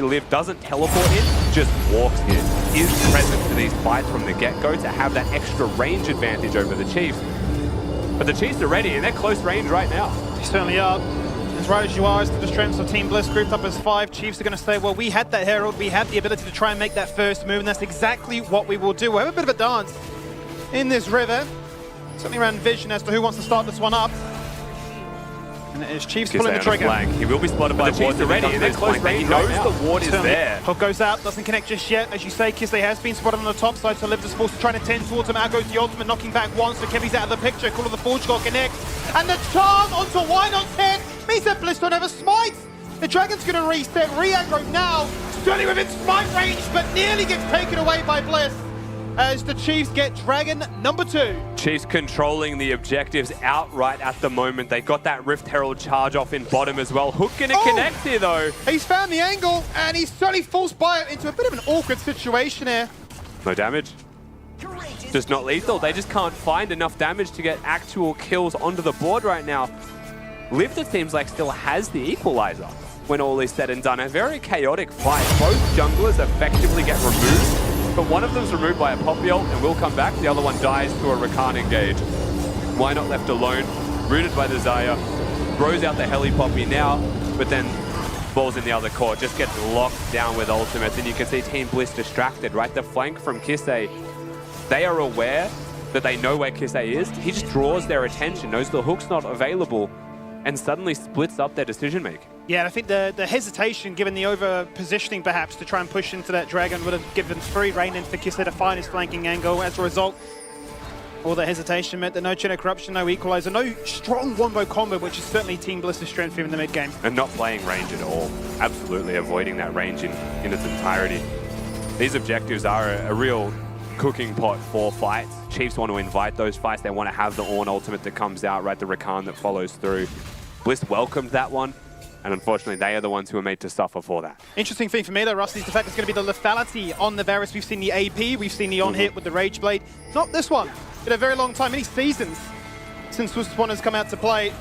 Liv doesn't teleport in, just walks in. Is present for these fights from the get-go to have that extra range advantage over the Chiefs. But the Chiefs are ready, and they're close range right now. They certainly are. As right as you are, as to the strengths of Team Bliss grouped up as 5, Chiefs are going to say, well, we had that Herald, we had the ability to try and make that first move, and that's exactly what we will do. We'll have a bit of a dance in this river. Certainly around vision as to who wants to start this one up. And it is Chiefs pulling the trigger. He will be spotted by the Chiefs already, and they're close range. He knows the ward is there. Hook goes out, doesn't connect just yet. As you say, Kisei has been spotted on the top side, so Liv is forced to try and attend towards him. Out goes the ultimate, knocking back one, so Kevy's out of the picture. Call of the Forge God connects. And the charm onto Wine on 10 means that Bliss don't have a smite. The Dragon's going to reset, re-aggro now. Certainly within smite range, but nearly gets taken away by Bliss. As the Chiefs get Dragon number 2. Chiefs controlling the objectives outright at the moment. They got that Rift Herald charge off in bottom as well. Hook gonna connect here though. He's found the angle and he's certainly forced by it into a bit of an awkward situation here. No damage. Just not lethal. They just can't find enough damage to get actual kills onto the board right now. Liv, it seems like, still has the equalizer when all is said and done. A very chaotic fight. Both junglers effectively get removed. But one of them's removed by a Poppy ult and will come back. The other one dies to a Rakan engage. Why not left alone? Rooted by the Xayah. Throws out the Heli Poppy now, but then balls in the other court. Just gets locked down with ultimates. And you can see Team Bliss distracted, right? The flank from Kisei. They are aware that they know where Kisei is. He just draws their attention, knows the hook's not available, and suddenly splits up their decision making. Yeah, and I think the hesitation, given the over-positioning perhaps, to try and push into that Dragon would have given free rein in for Kisei to find his flanking angle. As a result, all the hesitation meant that no Chain of Corruption, no equalizer, no strong wombo combo, which is certainly Team Bliss's strength here in the mid-game. And not playing range at all. Absolutely avoiding that range in its entirety. These objectives are a real cooking pot for fights. Chiefs want to invite those fights. They want to have the Ornn ultimate that comes out, right? The Rakan that follows through. Bliss welcomed that one. And unfortunately, they are the ones who are made to suffer for that. Interesting thing for me, though, Rusty, is the fact it's going to be the lethality on the Varus. We've seen the AP, we've seen the on-hit with the Rage Blade. Not this one. Been a very long time, many seasons since this one has come out to play.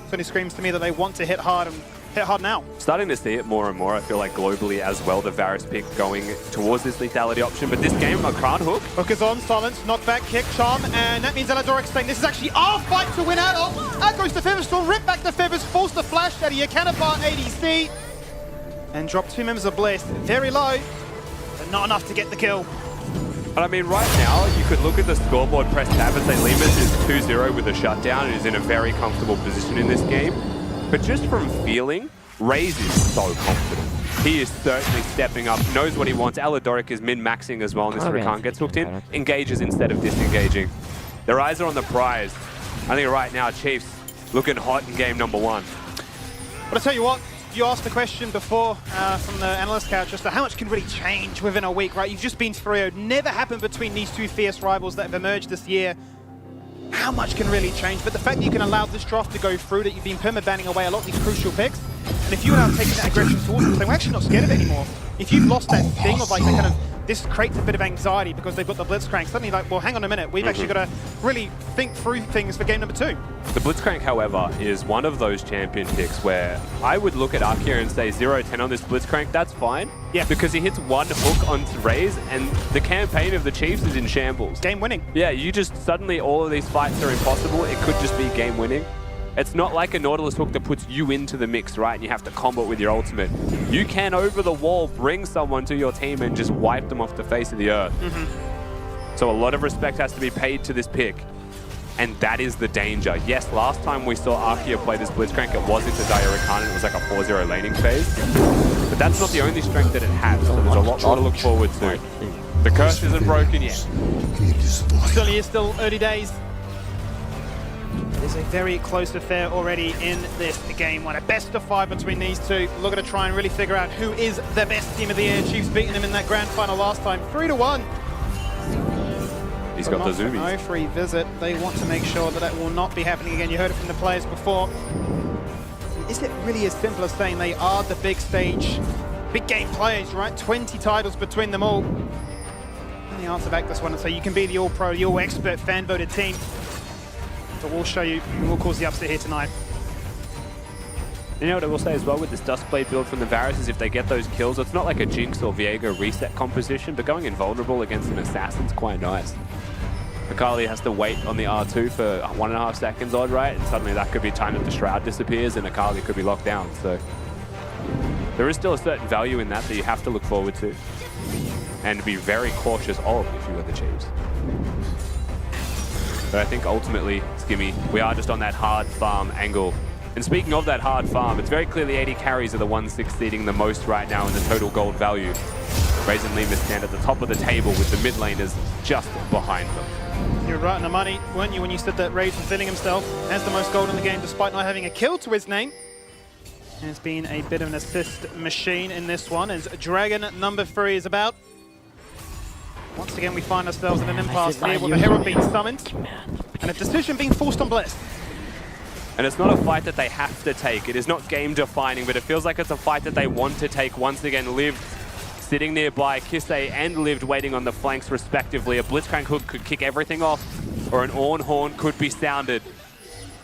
Certainly screams to me that they want to hit hard and hit hard now. Starting to see it more and more, I feel like globally as well, the Varus pick going towards this lethality option. But this game, a Kran Hook. Hook is on, silence, knockback, kick, charm, and that means Eladoric saying this is actually our fight to win out of. Out goes the Featherstorm, rip back the Feathers, force the flash out of Yakanapar ADC, and drop 2 members of Bliss. Very low, but not enough to get the kill. But I mean, right now, you could look at the scoreboard, press tab, and say Lemus is 2-0 with a shutdown and is in a very comfortable position in this game. But just from feeling, Raze is so confident. He is certainly stepping up, knows what he wants. Eladoric is min-maxing as well, and this Rakan gets hooked in, engages instead of disengaging. Their eyes are on the prize. I think right now, Chiefs looking hot in game number 1. But I tell you what, you asked the question before from the analyst couch as to how much can really change within a week, right? You've just been 3-0. Never happened between these two fierce rivals that have emerged this year. How much can really change? But the fact that you can allow this draft to go through, that you've been perma-banning away a lot of these crucial picks, and if you are now taking that aggression towards them, saying, we're actually not scared of it anymore. If you've lost that thing of like that kind of, this creates a bit of anxiety because they've got the Blitzcrank, suddenly like, well, hang on a minute, we've actually got to really think through things for game number 2. The Blitzcrank, however, is one of those champion picks where I would look at Arkia and say 0-10 on this Blitzcrank, that's fine. Yeah. Because he hits one hook onto Raze and the campaign of the Chiefs is in shambles. Game winning. Yeah, you just suddenly all of these fights are impossible. It could just be game winning. It's not like a Nautilus hook that puts you into the mix, right? And you have to combo it with your ultimate. You can, over the wall, bring someone to your team and just wipe them off the face of the earth. So a lot of respect has to be paid to this pick. And that is the danger. Yes, last time we saw Arkia play this Blitzcrank, it was into Xayah Rakan, and it was like a 4-0 laning phase. But that's not the only strength that it has, so there's a lot more to look forward to. The curse isn't broken yet. Certainly is still early days. There's a very close affair already in this game. One, a best of 5 between these two. Looking to try and really figure out who is the best team of the year. Chiefs beating them in that grand final last time, 3-1. He's got the zoomies. No free visit. They want to make sure that that will not be happening again. You heard it from the players before. Is it really as simple as saying they are the big stage, big game players, right? 20 titles between them all. And the answer back this one and say you can be the all-pro, the all-expert, fan-voted team. But we'll show you who will cause the upset here tonight. You know what I will say as well with this Duskblade build from the Varus is if they get those kills, it's not like a Jinx or Viego reset composition, but going invulnerable against an Assassin's quite nice. Akali has to wait on the R2 for 1.5 seconds odd, right? And suddenly that could be time that the Shroud disappears and Akali could be locked down. So there is still a certain value in that you have to look forward to and be very cautious of if you are the Chiefs. But I think ultimately, Skimmy, we are just on that hard farm angle. And speaking of that hard farm, it's very clear the 80 carries are the ones succeeding the most right now in the total gold value. Raze and Lemus stand at the top of the table with the mid laners just behind them. You were right on the money, weren't you, when you said that Raze was feeling himself as the most gold in the game despite not having a kill to his name. And it's been a bit of an assist machine in this one as Dragon number 3 is about. Once again we find ourselves in an impasse here with the Herald being summoned and a decision being forced on Bliss. And it's not a fight that they have to take. It is not game defining, but it feels like it's a fight that they want to take. Once again, Liv sitting nearby, Kisei and Liv waiting on the flanks respectively. A Blitzcrank hook could kick everything off, or an Ornn horn could be sounded.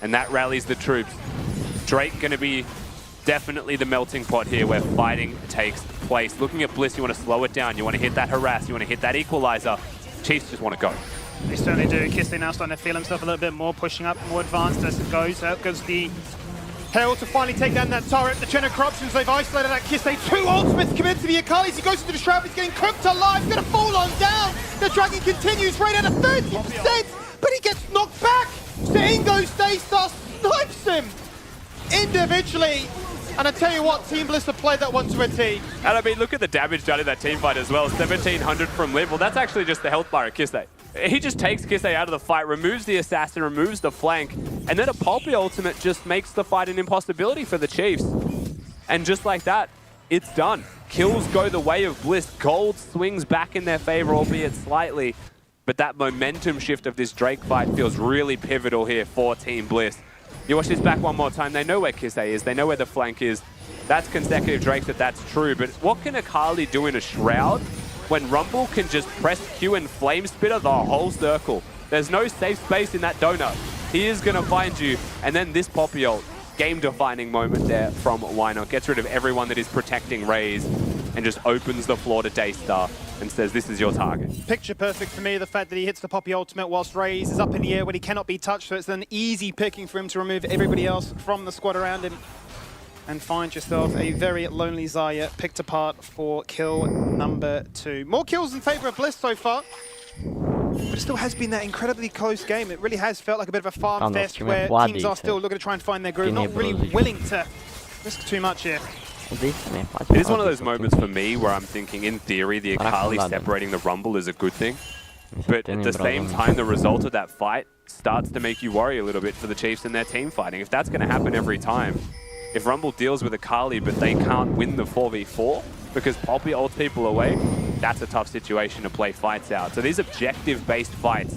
And that rallies the troops. Drake gonna be definitely the melting pot here where fighting takes place. Looking at Bliss, you want to slow it down. You want to hit that harass. You want to hit that equalizer. Chiefs just want to go. They certainly do. Kisei now starting to feel himself a little bit more, pushing up, more advanced as it goes. Out goes the Herald to finally take down that turret. The Gen of Corruptions, they've isolated that Kisei. 2 ultimates commit to the Akalis. He goes into the Shroud. He's getting cooked alive. He's going to fall on down. The Dragon continues right at a 30%, but he gets knocked back. So in goes Daystar, snipes him individually. And I tell you what, Team Bliss have played that one to a T. And I mean, look at the damage done in that team fight as well. 1,700 from Liv. Well, that's actually just the health bar of Kisei. He just takes Kisei out of the fight, removes the assassin, removes the flank, and then a Pulpy ultimate just makes the fight an impossibility for the Chiefs. And just like that, it's done. Kills go the way of Bliss. Gold swings back in their favor, albeit slightly. But that momentum shift of this Drake fight feels really pivotal here for Team Bliss. You watch this back one more time, they know where Kisei is, they know where the flank is. That's consecutive Drake that's true, but what can Akali do in a Shroud when Rumble can just press Q and Flame Spitter the whole circle? There's no safe space in that donut. He is going to find you, and then this Poppy ult, game-defining moment there from Wynok. Gets rid of everyone that is protecting Raze and just opens the floor to Daystar and says, this is your target. Picture perfect for me, the fact that he hits the Poppy ultimate whilst Raze is up in the air when he cannot be touched, so it's an easy picking for him to remove everybody else from the squad around him and find yourself a very lonely Xayah picked apart for kill number 2. More kills in favor of Bliss so far, but it still has been that incredibly close game. It really has felt like a bit of a farm fest where teams are still looking to try and find their groove, not really willing to risk too much here. It is one of those moments for me where I'm thinking, in theory, the Akali separating the Rumble is a good thing. But at the same time, the result of that fight starts to make you worry a little bit for the Chiefs and their team fighting. If that's going to happen every time, if Rumble deals with Akali but they can't win the 4v4 because Poppy ults people away, that's a tough situation to play fights out. So these objective-based fights,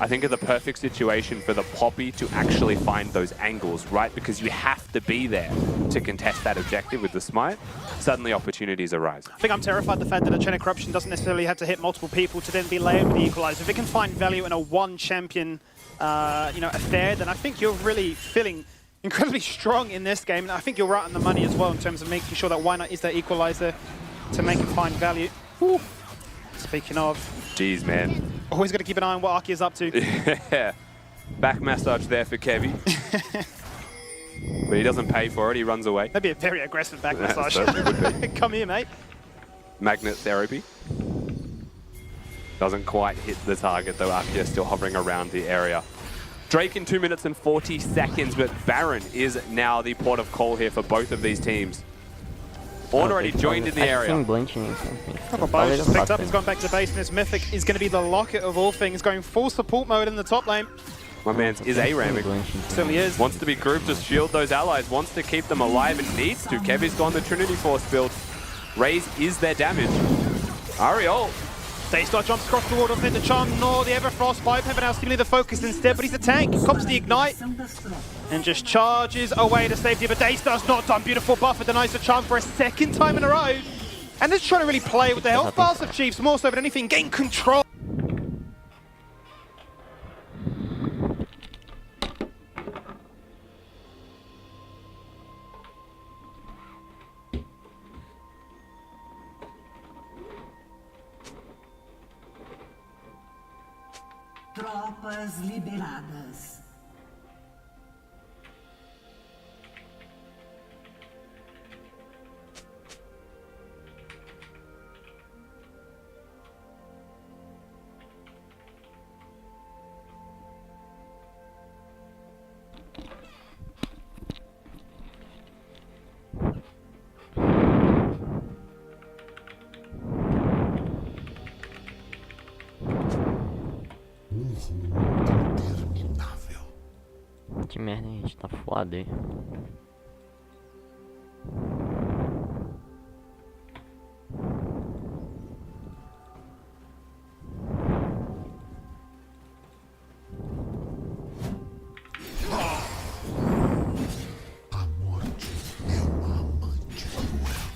I think, are the perfect situation for the Poppy to actually find those angles, right? Because you have to be there to contest that objective with the Smite. Suddenly opportunities arise. I think I'm terrified the fact that a Chain of Corruption doesn't necessarily have to hit multiple people to then be layered with the Equalizer. If it can find value in a one champion affair, then I think you're really feeling incredibly strong in this game. And I think you're right on the money as well in terms of making sure that Wynok is that Equalizer to make him find value. Woo. Speaking of... Jeez, man. Always got to keep an eye on what Aki is up to. Yeah. Back massage there for Kevy. But he doesn't pay for it, he runs away. That'd be a very aggressive back massage. Would be. Come here, mate. Magnet therapy. Doesn't quite hit the target though. Akia still hovering around the area. Drake in 2 minutes and 40 seconds, but Baron is now the port of call here for both of these teams. Ornn already joined in the area. Bo's just picked up, he's gone back to base, and this Mythic is going to be the locket of all things, going full support mode in the top lane. My man is A-ramming. Certainly is. Wants to be grouped to shield those allies, wants to keep them alive and needs to. Kevy's gone the Trinity Force build. Raze is their damage. Ariel. Daystar jumps across the wall, doesn't hit the charm nor the Everfrost. Piper now seemingly the focus instead, but he's a tank. Cops the ignite and just charges away to safety, but Daystar's not done. Beautiful buffer, denies the charm for a second time in a row. And just trying to really play with the health bars of Chiefs more so than anything, gain control. Tropas liberadas. Interminável. Que merda, hein? A gente tá foda aí. A morte é uma amante cruel.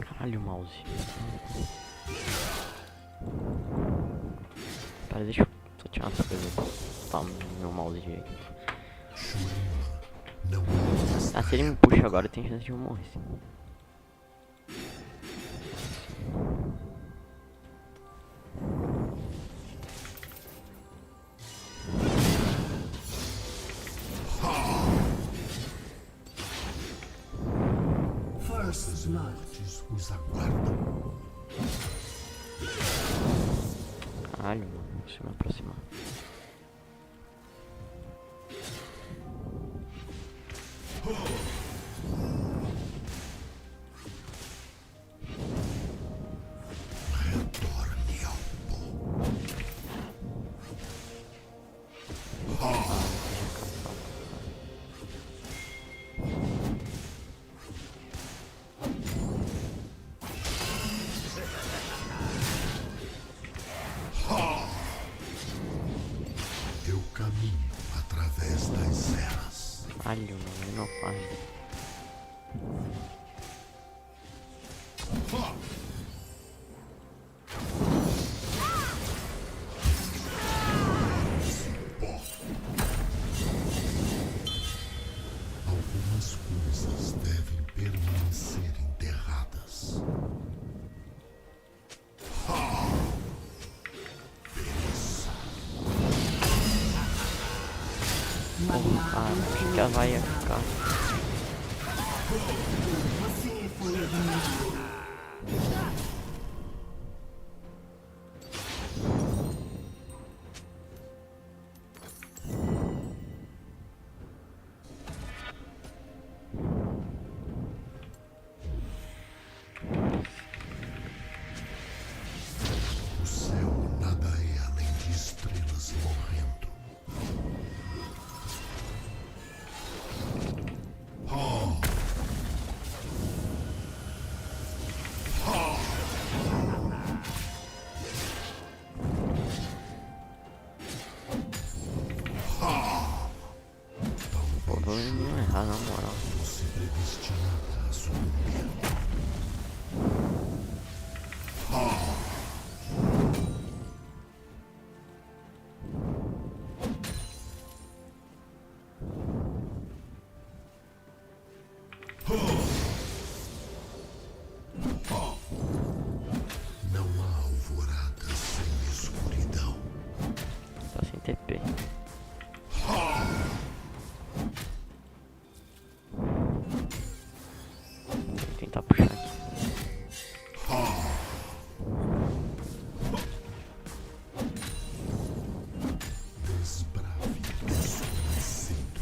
Caralho, mouse. Pera, deixa eu só tirar essa coisa. Tá, meu mouse direito. Shurima não é Ah, se ele me puxa agora, tem chance de eu morrer. Sim. First Blood. os aguardam. Caralho, mano, deixa eu me aproximar. Retorne ao pó. Eu caminho através das eras. Caralho, mano, ele não faz. Algumas coisas devem permanecer enterradas. Porra, acho que ela vai ficar. Você foi eliminado. O céu nada é além de estrelas morrendo. Pô, vou não errar na moral. Você predestinada a sucumbir. Não há alvorada sem escuridão. Tá sem TP. Vou tentar puxar aqui. Desbrave desconhecido.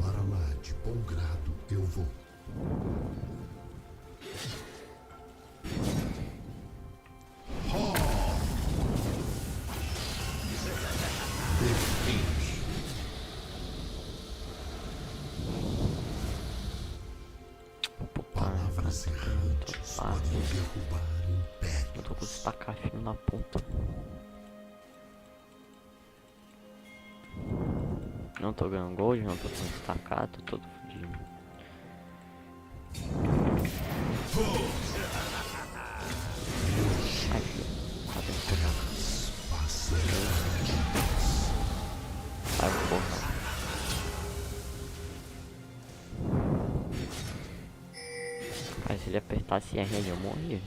Para lá de bom grado eu vou. Puta, Palavras errantes podem derrubar impérios. Eu tô com os tacafinhos na ponta. Não tô ganhando gold, não tô com destacar, tô todo fodido. Ai, filho. Tá bem pegado. Sai, porra. Mas se ele apertasse R, eu morria.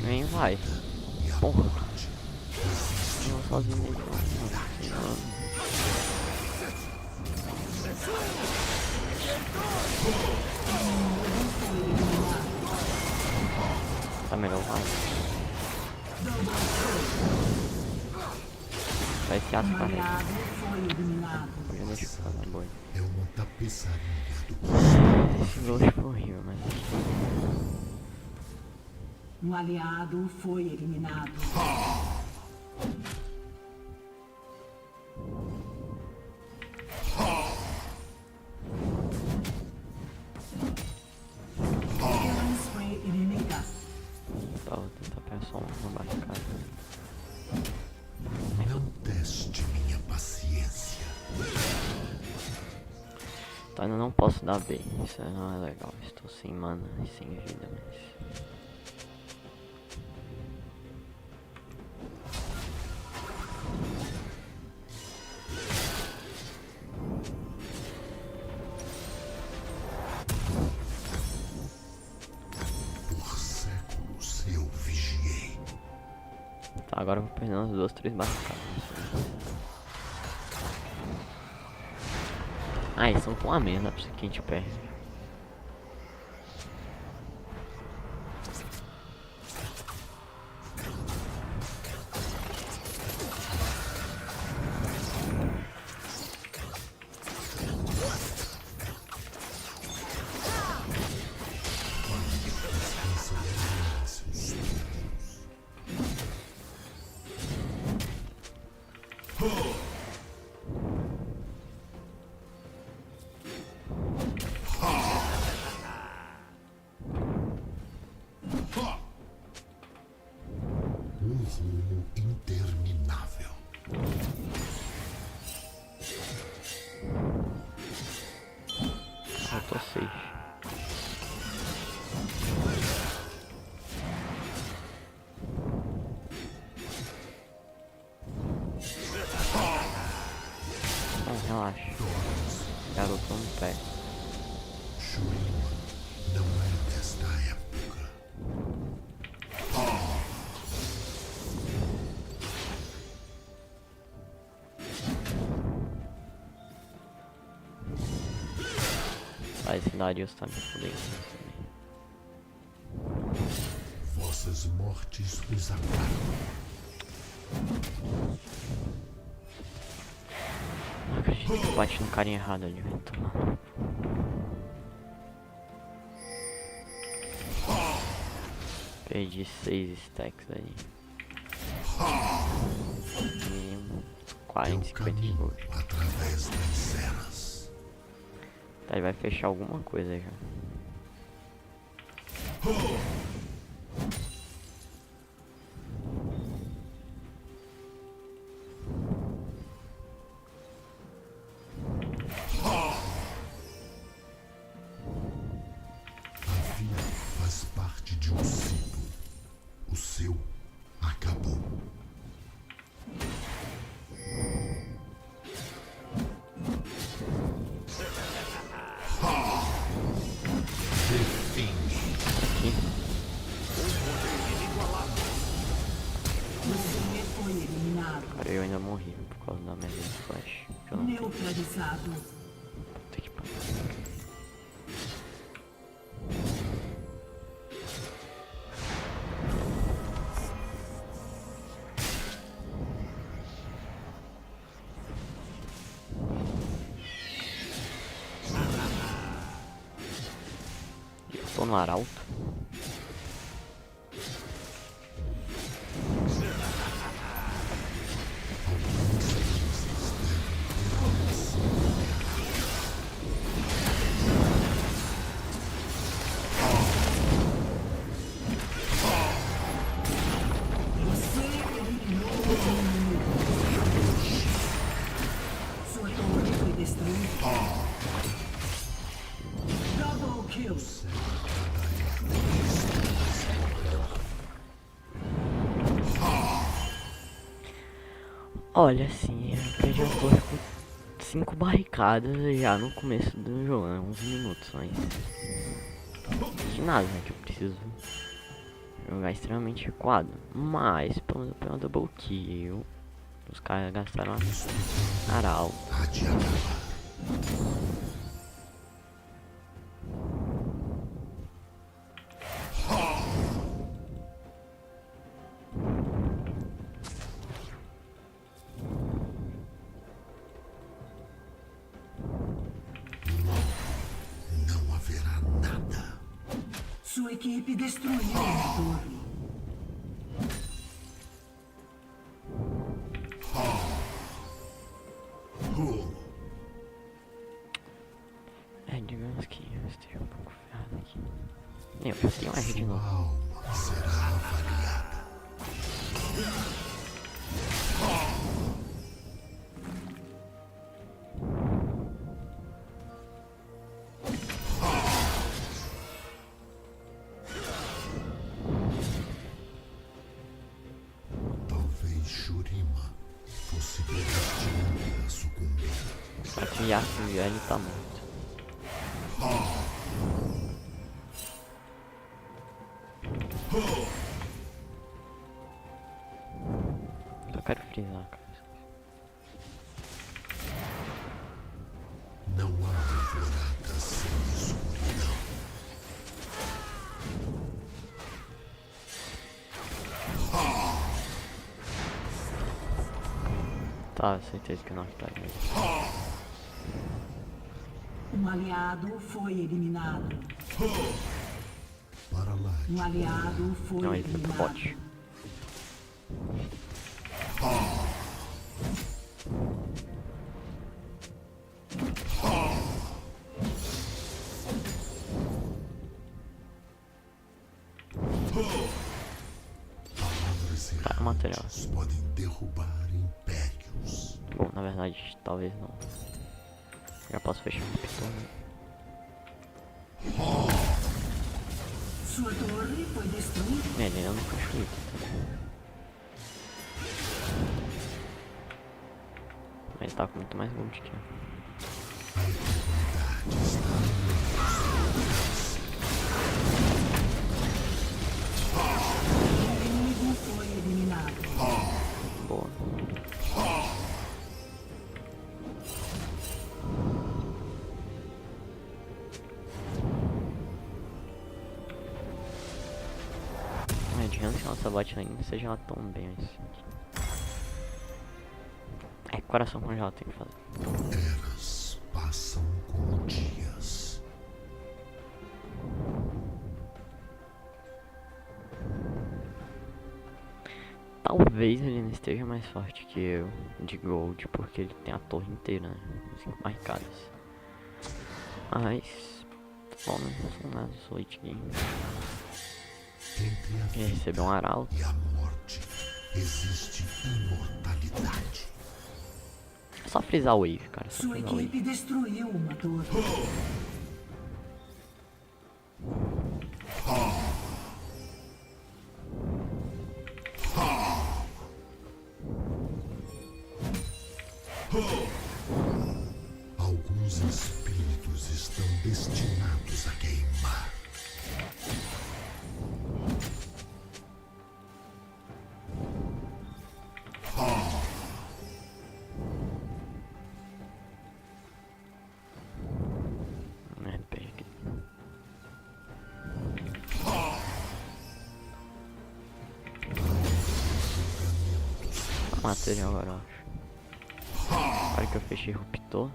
Nem vai. Porra. Eu sozinho nele. Não. Tá melhor vai. Vai se as carregas. Aliado foi eliminado. Eu deixo ficar na boa. É uma tapeçaria do Esse gol foi horrível, mas... Um aliado foi eliminado. Killing spree inimiga. Tá, vou tentar pegar só uma barricada. Não teste minha paciência. Tá, ainda não posso dar B. Isso não é legal. Estou sem mana e sem vida, mas... Por séculos eu vigiei. Tá, agora eu vou perder umas 2, 3 barricadas. Ah, eles são com a merda, pra que a gente perde. Rumo interminável. Eu tô safe. Não, relaxa. Garoto, não pega. Shuima não é desta época. Ah, esse Darius tá me fudendo também. Vossas mortes os aguardam. Não acredito que eu bati no carinha errado ali, vai tomar. Perdi 6 stacks ali. Mínimo 40, Eu 50 de caminho gold. através das eras. Tá, ele vai fechar alguma coisa aí já. A vida faz parte de um ciclo. O seu acabou. Define. Aqui. Você foi eliminado. Cara, eu ainda morri por causa da merda de flash. Que eu não tenho. Neutralizado. Puta que pariu. Tô no arauto. Você eliminou o inimigo. Sua torre foi destruída. Double kill. Olha assim, eu perdi a torre com 5 barricadas já no começo do jogo, né? 11 minutos, mas... De nada, né? Que eu preciso jogar extremamente recuado. Mas, pelo menos eu peguei uma double kill. Os caras gastaram a arauto. Há de acabar. Não haverá nada. Sua equipe destruiu a torre. É, digamos que eu esteja um pouco ferrado aqui. Eu já tenho R de novo. Alma será avaliada. Talvez Shurima fosse predestinada a sucumbir. Só que Yasuo ele tá morto. Só quero frisar, cara. Não há alvorada sem escuridão. Tá, certeza que não tá mesmo. Um aliado foi eliminado. Para lá. Um aliado foi Não, ele foi pro eliminado. bot. Palavras Tá, material. errantes podem derrubar impérios. Bom, na verdade, talvez não. Já posso fechar o pistão, né? Sua torre foi destruída. Ele ainda não foi feito. Mas tá com muito mais gold que eu. A eternidade está O inimigo foi eliminado. Boa. É, digamos que a nossa bot ainda seja ela tão bem assim. É, coração congelado tem que fazer. Eras passam como dias. Talvez ele não esteja mais forte que eu de gold, porque ele tem a torre inteira, né? 5 marcadas. Mas, bom, não sou nada, sou late game. Entre a Ele recebeu um arauto. e a morte existe imortalidade. É só frisar o wave, cara. Só Sua frisar o wave. equipe destruiu uma torre. Alguns espíritos estão destinados a queimar. É, peguei. Material agora, eu acho. Agora que eu fechei ruptor.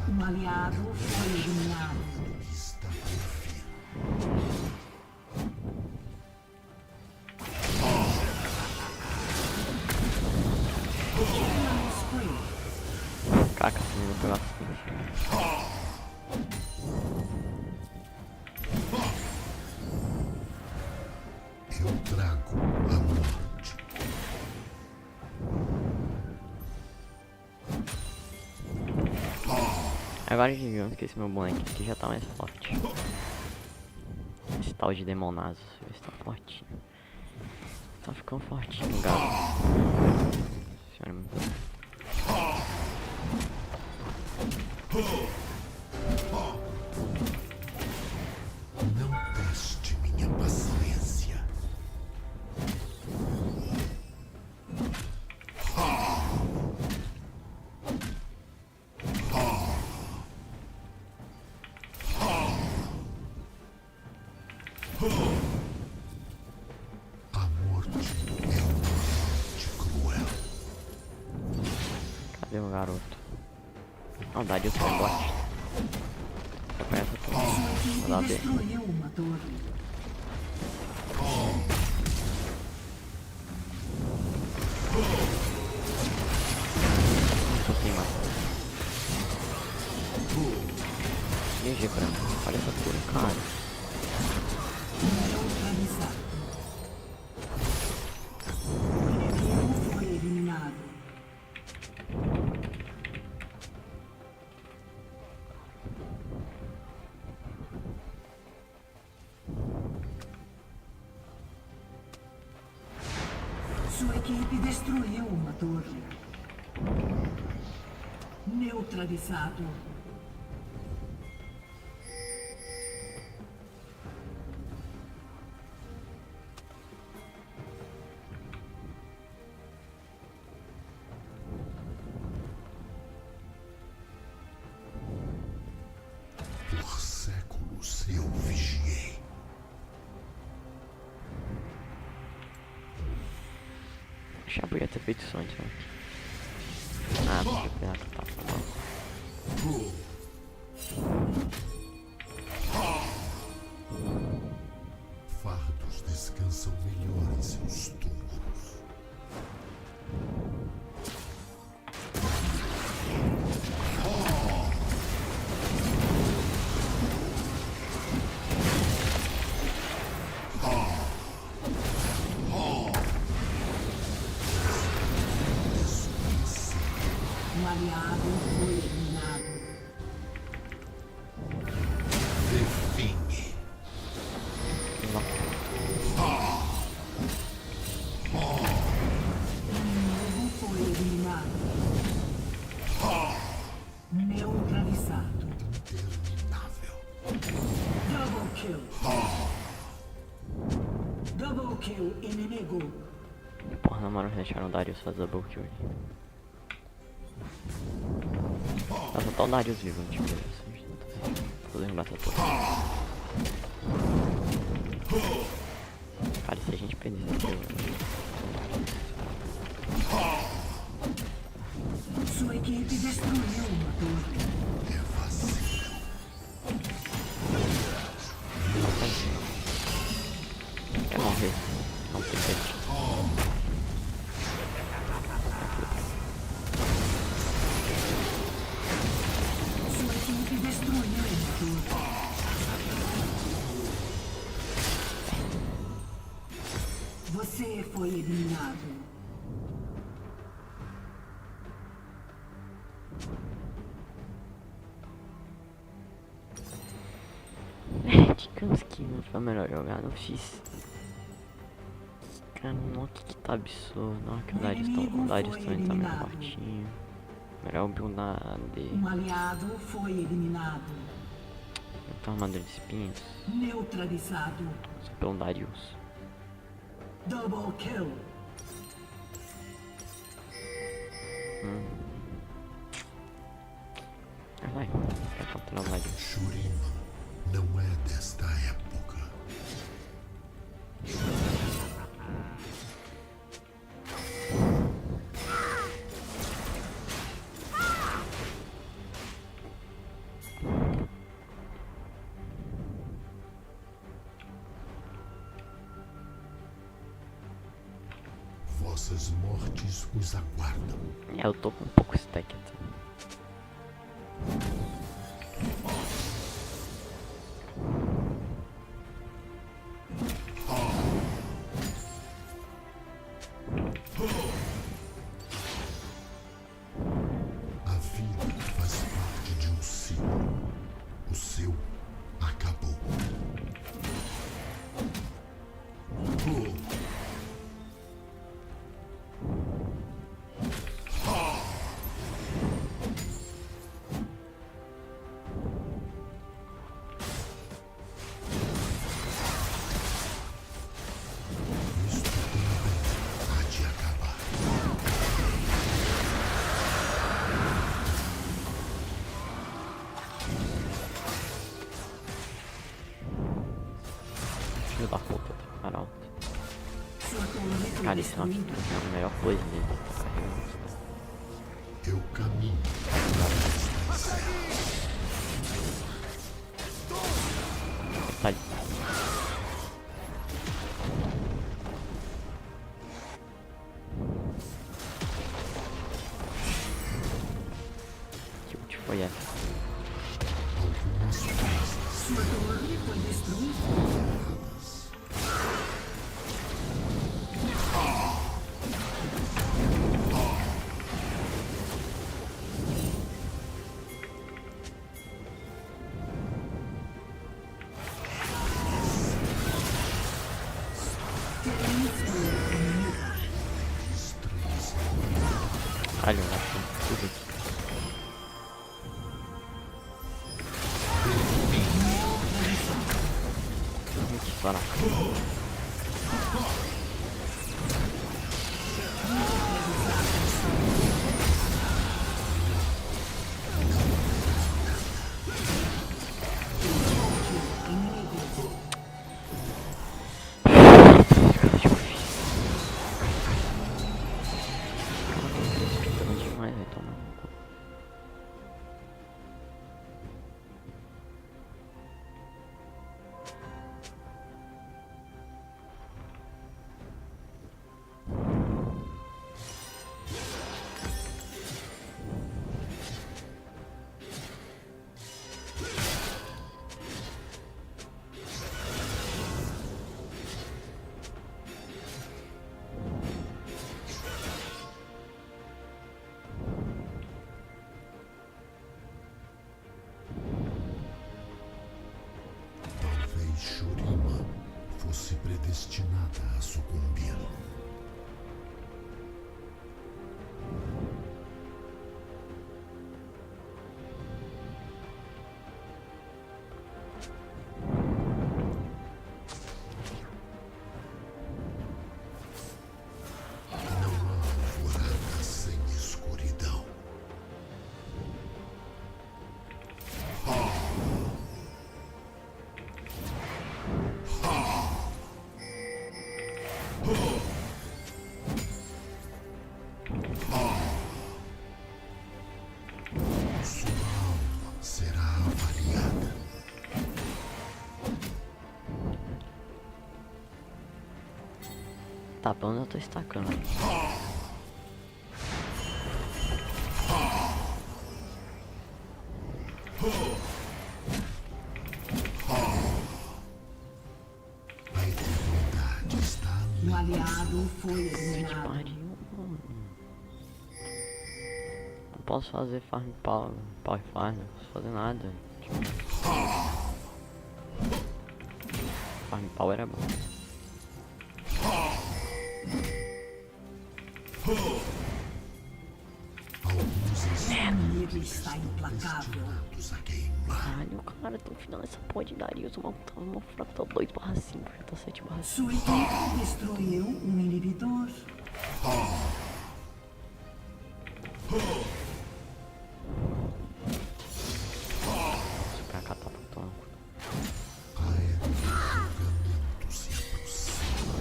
passado aliado foi eliminado. está por vir. Caraca, se não pegar frente. Eu trago a morte. Agora digamos que esse meu boneco aqui já tá mais forte. Esse tal de Demonazo, esse tá fortinho. Tá ficando fortinho, garoto. Senhora, meu Deus. Não teste minha paciência. A morte é uma morte cruel. Cadê o garoto? Maldade, eu sou bote. Só conhece a Sua equipe Vou lá ver. destruiu uma torre. Não sei mais. GG pra mim. Olha essa cura, cara. Neutralizado. O inimigo foi eliminado. Sua equipe destruiu uma torre. Neutralizado. Por séculos eu vigiei. Já podia ter feito isso antes, né? Ah, não sei pegar que tá mal. Fardos descansam melhor em seus túmulos. Um aliado foi eliminado. Definhe. Inimigo foi eliminado. Neutralizado. Interminável. Double kill. Double kill inimigo. Porra, na moral, deixaram o Darius fazer double kill. Nossa, tá o Darius vivo, tipo isso. Vou lembrar essa porra. Cara, se a gente perder esse jogo. Sua equipe destruiu uma torre. É vazio. Quer morrer? Não tem jeito. Sua equipe destruiu uma torre. Você foi eliminado. Digamos que não foi melhor jogar, não fiz. Cara, não, que tá absurdo. Não, que o Darius também tá meio fortinho. Melhor buildar de. Um aliado foi eliminado. Eu tô armadura de espinhos. Neutralizado. Só pelo Darius. Double kill. Vai, vai capturar o Darius. Shurima não é desta época. As mortes os aguardam. É, eu tô com um pouco stack até. A vida faz parte de um ciclo. O seu acabou. Isto também há de acabar. Filho da puta, tá caralho. Sua torre foi Cara, isso é destruída. a melhor coisa dele. Tá carregando. Eu caminho para esta encerra. Tá ali. Que ult foi essa? Algumas coisas Sua torre foi destruída. Caralho, eu acho que tudo aqui. Que barato. Demais, vai tomar no cu. Talvez Shurima fosse predestinada a sucumbir. Não há alvorada sem escuridão. Sua alma será avaliada. Tá, pelo menos eu tô estacando. A eternidade está Um além. aliado foi eliminado. Pariu, mano. Não posso fazer farm power farm, não posso fazer nada. Farm power é bom. Alguns O medo está implacável. destinados a queimar. Caralho, cara, tô no final dessa porra de Darius, o maluco tava mal fraco, tá 2/5, já tá 7/5. Sua equipe destruiu um inibidor. Pra cá tá pronto. A era do julgamento se aproxima.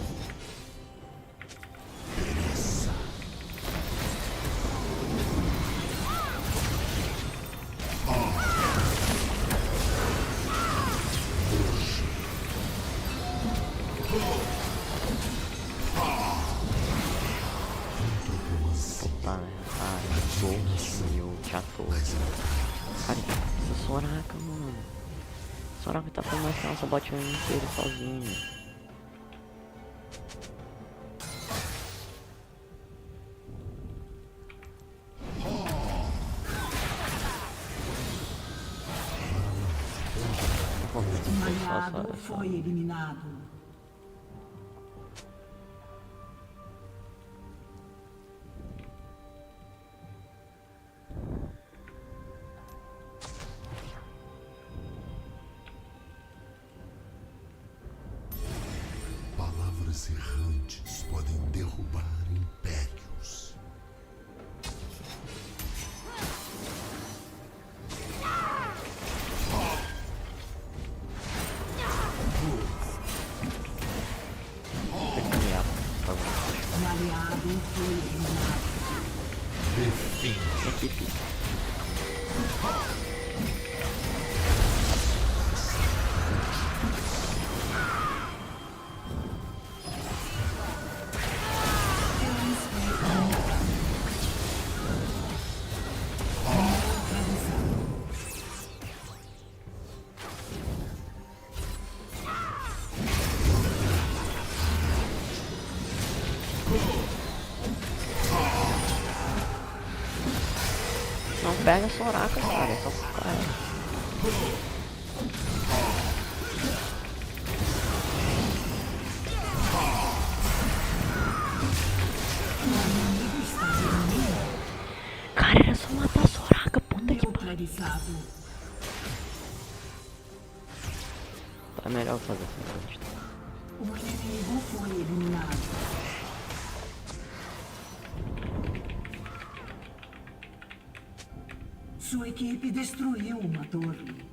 Pereça. Soraka, mano. Soraka tá fazendo essa nossa bot lane inteira sozinho. Um aliado foi eliminado. Palavras errantes podem derrubar impérios. Um aliado foi eliminado. Equipe. Não pega a Soraka, cara. É só pro cara. Cara, era só matar a Soraka, puta que pariu. Neutralizado. Tá melhor fazer assim. O inimigo foi eliminado. Sua equipe destruiu uma torre.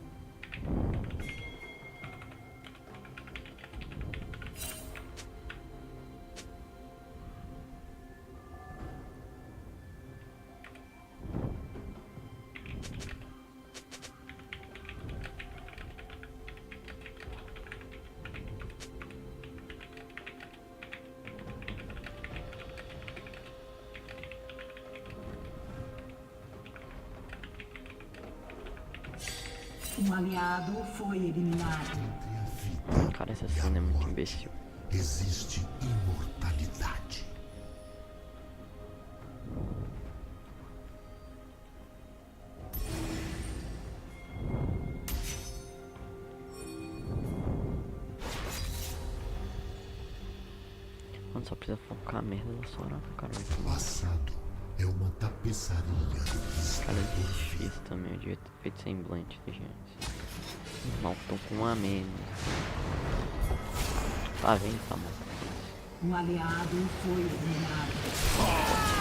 Um aliado foi eliminado. Entre a vida Cara, essa e a cena é muito morte imbecil. existe imortalidade. Mano, só precisa focar a merda da Soraka, cara. O passado é uma tapeçaria do que Cara, é difícil também. Eu devia ter feito semblante, gente. Mal, tô com um a menos. Tá vendo, tá bom. Um aliado foi eliminado.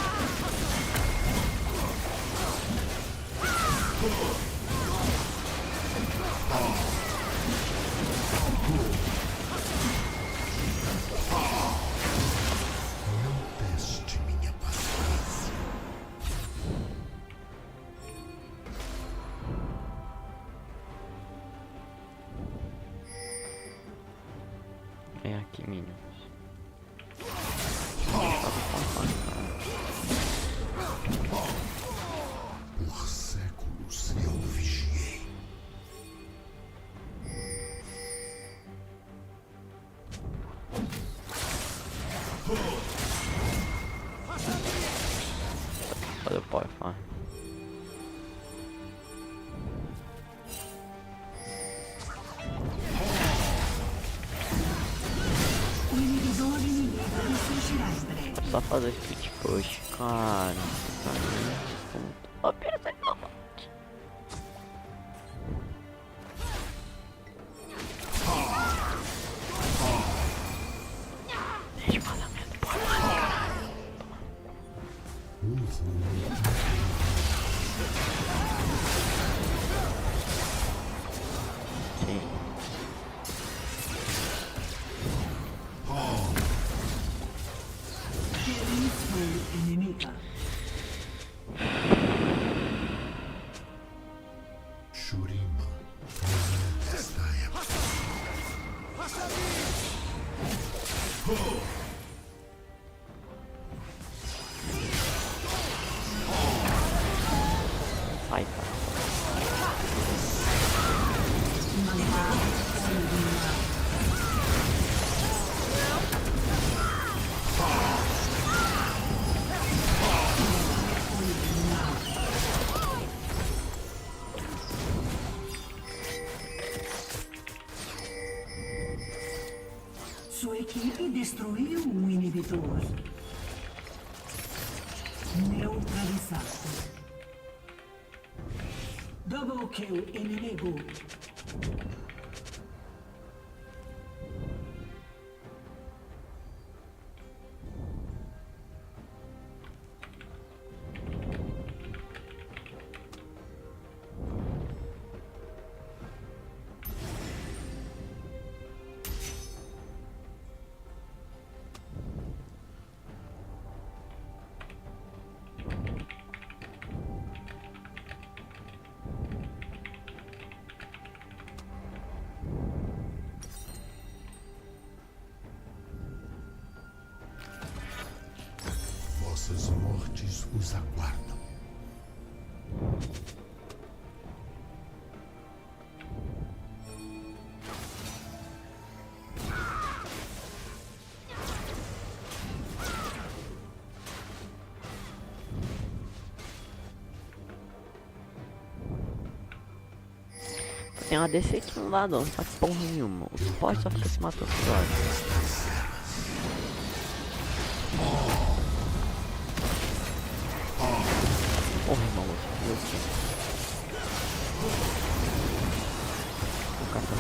não teste minha paciência. É aqui, meninos. Por séculos eu vigiei. Fazer o power farm. O inibidor inimigo ressurgirá em breve. Só fazer split push, cara. Ó, pera, sai de novo. Deixa eu fazer a merda do power farm, caralho. Sim. Quem foi inimiga? Shurima não é desta época. Sai, cara. equipe destruiu um inibidor. Neutralizado. Double kill inimigo. Vossas mortes os aguardam. Tem uma DC que não dá não faz porra nenhuma. O suporte só fica se matando por hora. Porra, irmão, meu Deus. O cara tá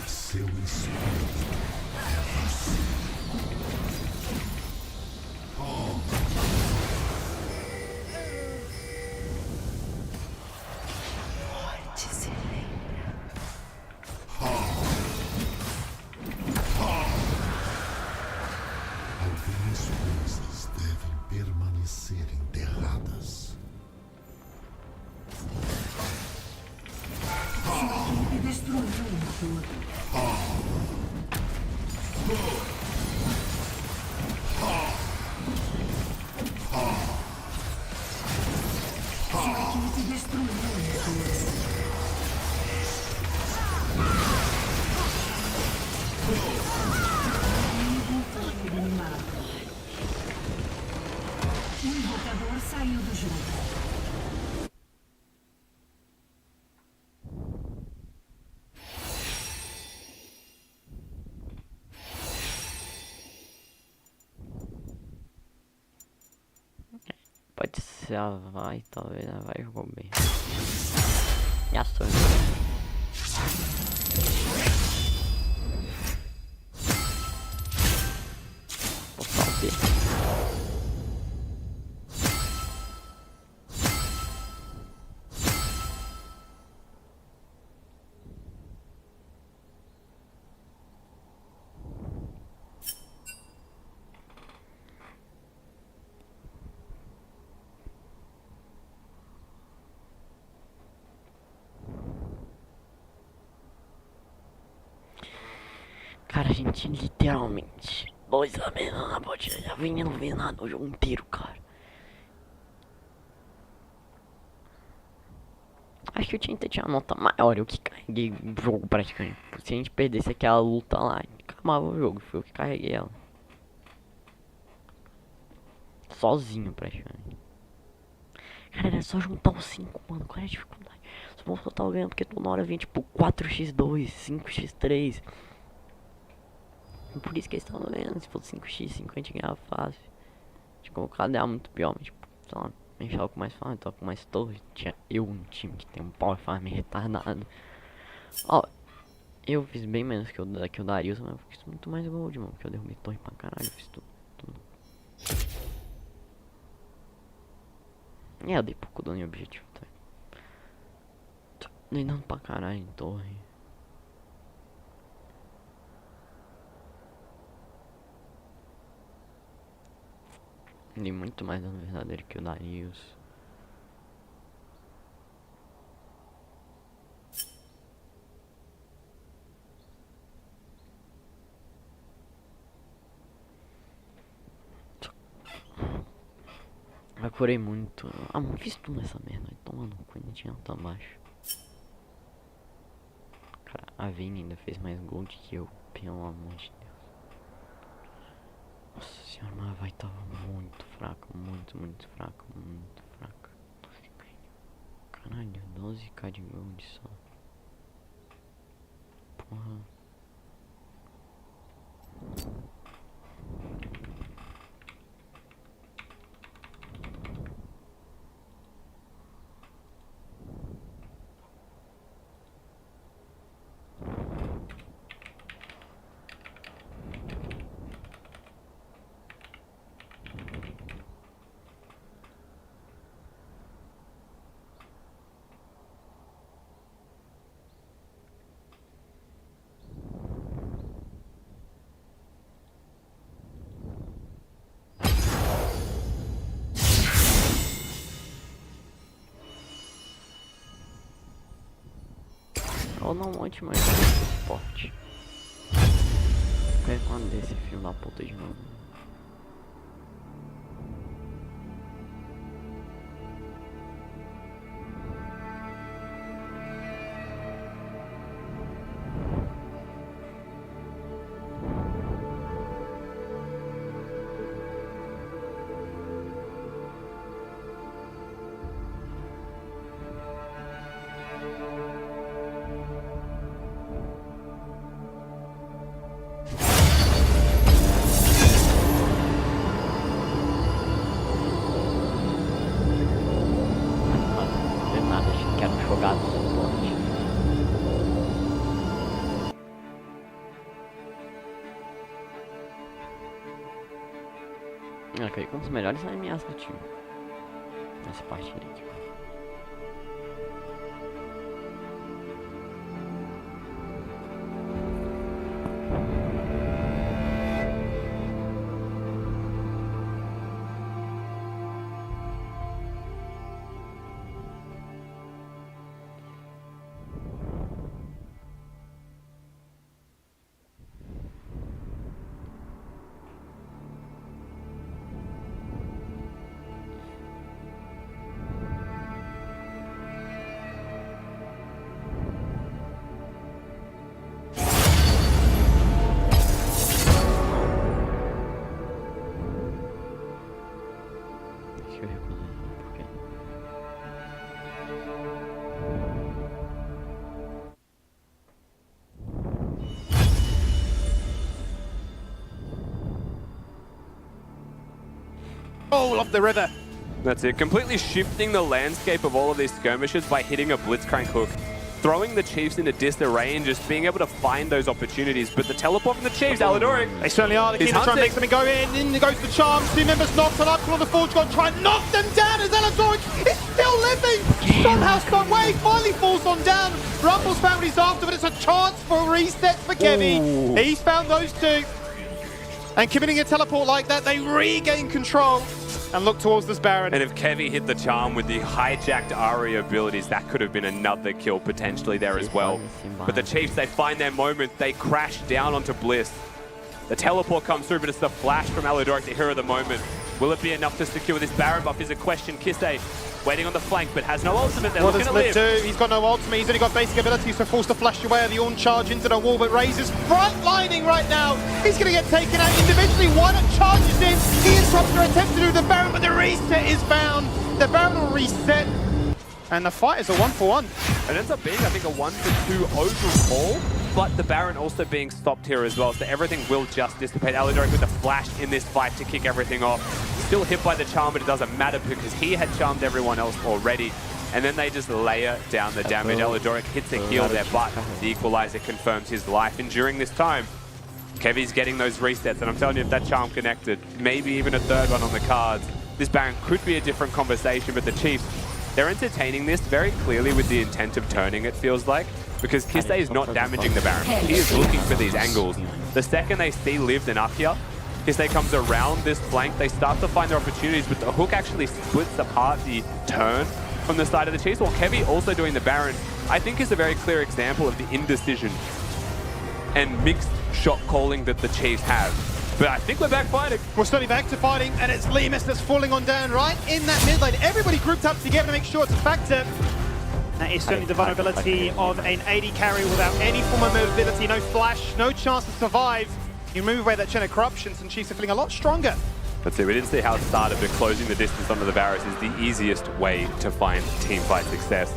Seu espírito é você. Algumas coisas devem permanecer enterradas. Equipe destruiu um inibidor. Equipe destruiu um inibidor. Inimigo foi eliminado. O invocador saiu do jogo. Pode ser a vai, talvez a vai jogou bem. E a Sony. Vou saber. Cara, a gente literalmente 2 a menos na bot, já vinha não vendo nada o jogo inteiro, cara. Acho que eu tinha que ter uma nota maior, eu que carreguei o jogo praticamente. Se a gente perdesse aquela luta lá, acabava o jogo, foi eu que carreguei ela. Sozinho praticamente. Cara, era só juntar os 5, mano, qual é a dificuldade? Só vou soltar o ganho porque toda hora vinha tipo 4x2, 5x3. Por isso que eles estavam ganhando. Se fosse 5x, 5 a gente ganhava fácil. Tinha colocado ela muito pior, mas tipo, sei lá, a gente tava com mais farm, tava com mais torre. Tinha eu um time que tem um power farm retardado. Ó, eu fiz bem menos que o Darius, mas eu fiz muito mais gold, mano. Porque eu derrubei torre pra caralho, eu fiz tudo. E eu dei pouco dano em objetivo, tá? Dei dano pra caralho em torre. Dei muito mais dano verdadeiro que o Darius. procurei muito. Ah, não fiz tudo essa merda. Toma no cu, não tinha alto abaixo. Cara, a Vayne ainda fez mais gold que eu, pelo amor de Deus. Nossa senhora, mas a vai tava muito fraca, muito fraca, muito fraca. Caralho, 12k de gold só. Porra. Ou não monte mais suporte. Quando desse filho da puta de novo. Jogado no suporte. Eu caí com um dos melhores AMAs do time nessa partida aqui. All of the river. That's it. Completely shifting the landscape of all of these skirmishes by hitting a Blitzcrank hook. Throwing the Chiefs into disarray and just being able to find those opportunities. But the teleport from the Chiefs, Aladoric. They certainly are. They're keen to try and make something go in. In goes the Charms. Two members knocked on up on the Forge God. Try and knock them down as Aladoric is still living. Somehow Scott Wade finally falls on down. Rumble's family's after, but it's a chance for a reset for Kevy. He's found those two. And committing a teleport like that, they regain control and look towards this Baron. And if Kevy hit the charm with the hijacked Aria abilities, that could have been another kill potentially there as well. But the Chiefs, they find their moment. They crash down onto Bliss. The teleport comes through, but it's the flash from Aladoric, the hero of the moment. Will it be enough to secure this Baron buff is a question. Kisei waiting on the flank, but has no ultimate. They're looking to live. He's got no ultimate. He's only got basic abilities, so forced to flash away at the on charge into the wall, but Razor's front lining right now. He's going to get taken out individually. One charges in. He interrupts their attempt to do the Baron, but the reset is found. The Baron will reset. And the fight is a 1-for-1. It ends up being, I think, a 1-for-2 overall, but the Baron also being stopped here as well, so everything will just dissipate. Aladoric with a flash in this fight to kick everything off. Still hit by the charm, but it doesn't matter because he had charmed everyone else already. And then they just layer down the damage. Aladoric hits a heal there, but the equalizer confirms his life. And during this time, Kevy's getting those resets, and I'm telling you, if that charm connected, maybe even a third one on the cards, this Baron could be a different conversation, but the Chiefs, they're entertaining this very clearly with the intent of turning, it feels like, because Kisei is not damaging the Baron. He is looking for these angles. The second they see Lived and Akia, Kisei comes around this flank, they start to find their opportunities, but the hook actually splits apart the turn from the side of the Chiefs, while Kevy also doing the Baron, I think is a very clear example of the indecision and mixed shot calling that the Chiefs have. But I think we're back fighting. We're slowly back to fighting, and it's Limus that's falling on down right in that mid lane. Everybody grouped up together to make sure it's a factor. That is certainly the vulnerability of an AD carry without any form of mobility, no flash, no chance to survive. You move away that chain of corruptions, and Chiefs are feeling a lot stronger. Let's see, we didn't see how it started, but closing the distance onto the Varus is the easiest way to find teamfight success.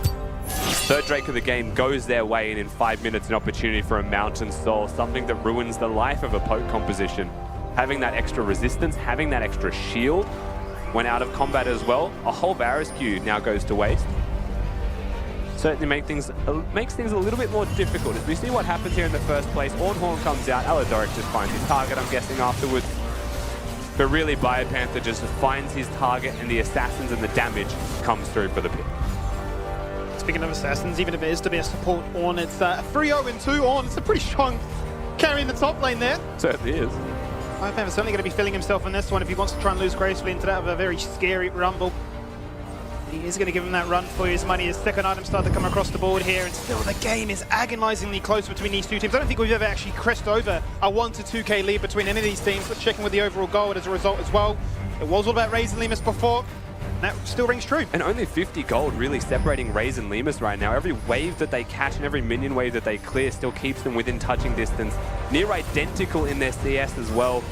Third Drake of the game goes their way, and in 5 minutes an opportunity for a Mountain Soul, something that ruins the life of a poke composition. Having that extra resistance, having that extra shield when out of combat as well, a whole Varus queue now goes to waste. Certainly makes things a little bit more difficult. As we see what happens here in the first place, Ornhorn comes out, Aladoric just finds his target, I'm guessing, afterwards. But really, BioPanther just finds his target, and the assassins and the damage comes through for the pick. Speaking of assassins, even if it is to be a support Ornn, it's a 3-0-2 Ornn. It's a pretty strong carry in the top lane there. Certainly is. BioPanther's certainly going to be feeling himself in this one if he wants to try and lose gracefully into that of a very scary Rumble. He is going to give him that run for his money. His second item started to come across the board here, and still the game is agonizingly close between these two teams. I don't think we've ever actually crested over a 1 to 2k lead between any of these teams. Let's check in with the overall goal as a result as well. It was all about Raze and Limus before, and that still rings true. And only 50 gold really separating Raze and Limus right now. Every wave that they catch and every minion wave that they clear still keeps them within touching distance. Near identical in their CS as well.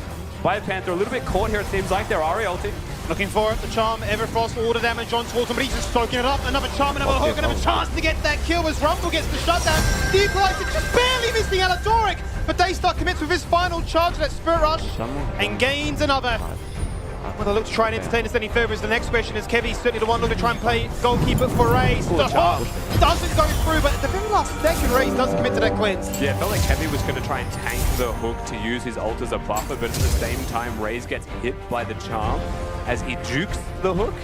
BioPanther a little bit caught here, it seems like. They're Ahri ulti. Looking for it, the Charm, Everfrost, all the damage on towards him, but he's just soaking it up. Another Charm, another hook, another chance to get that kill as Rumble gets the shutdown. The Equalizer just barely missing Aladoric, but Daystar commits with his final charge of that Spirit Rush and gains another. Well, I look to try and entertain us any further as the next question is Kevy certainly the one looking to try and play goalkeeper for Raze. The hook doesn't go through, but at the very last second, Raze does commit to that cleanse. Yeah, it felt like Kevy was going to try and tank the hook to use his ult as a buffer, but at the same time, Raze gets hit by the charm as he jukes the hook.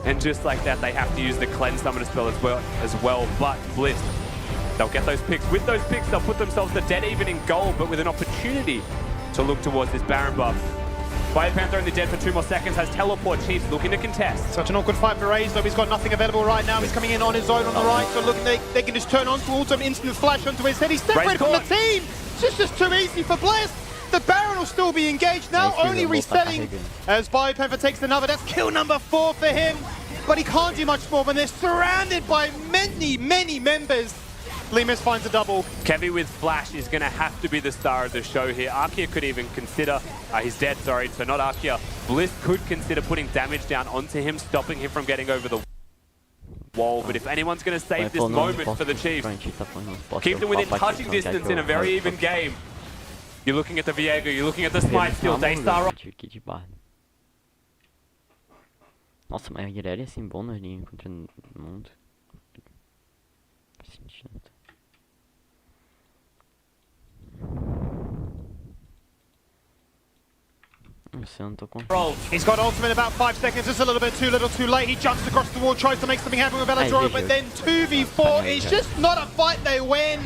And just like that, they have to use the cleanse summoner spell as well. But Bliss, they'll get those picks. With those picks, they'll put themselves to dead even in gold, but with an opportunity to look towards this Baron buff. BioPanther only dead for 2 more seconds, has teleport. Chiefs looking to contest. Such an awkward fight for Raze, though he's got nothing available right now. He's coming in on his own on the right, so looking they can just turn on towards him, instant flash onto his head. He's separated from the team. It's just too easy for Bliss. The Baron will still be engaged now, only resetting as BioPanther takes another. That's kill number 4 for him, but he can't do much more when they're surrounded by many, many members. Limus finds a double. Kevy with flash is going to have to be the star of the show here. Arkia could even consider, he's dead, sorry, so not Arkia. Bliss could consider putting damage down onto him, stopping him from getting over the wall. But if anyone's going to save this moment for the Chiefs, keep them within touching distance in a very even game. You're looking at the Viego, you're looking at the Smite still, Daystar. Nossa, mas a Irelia é assim bônus ali contra o mundo. Faz sentido. He's got ultimate in about 5 seconds, just a little bit too little too late. He jumps across the wall, tries to make something happen with Aladoric, but then 2v4 is just not a fight they win.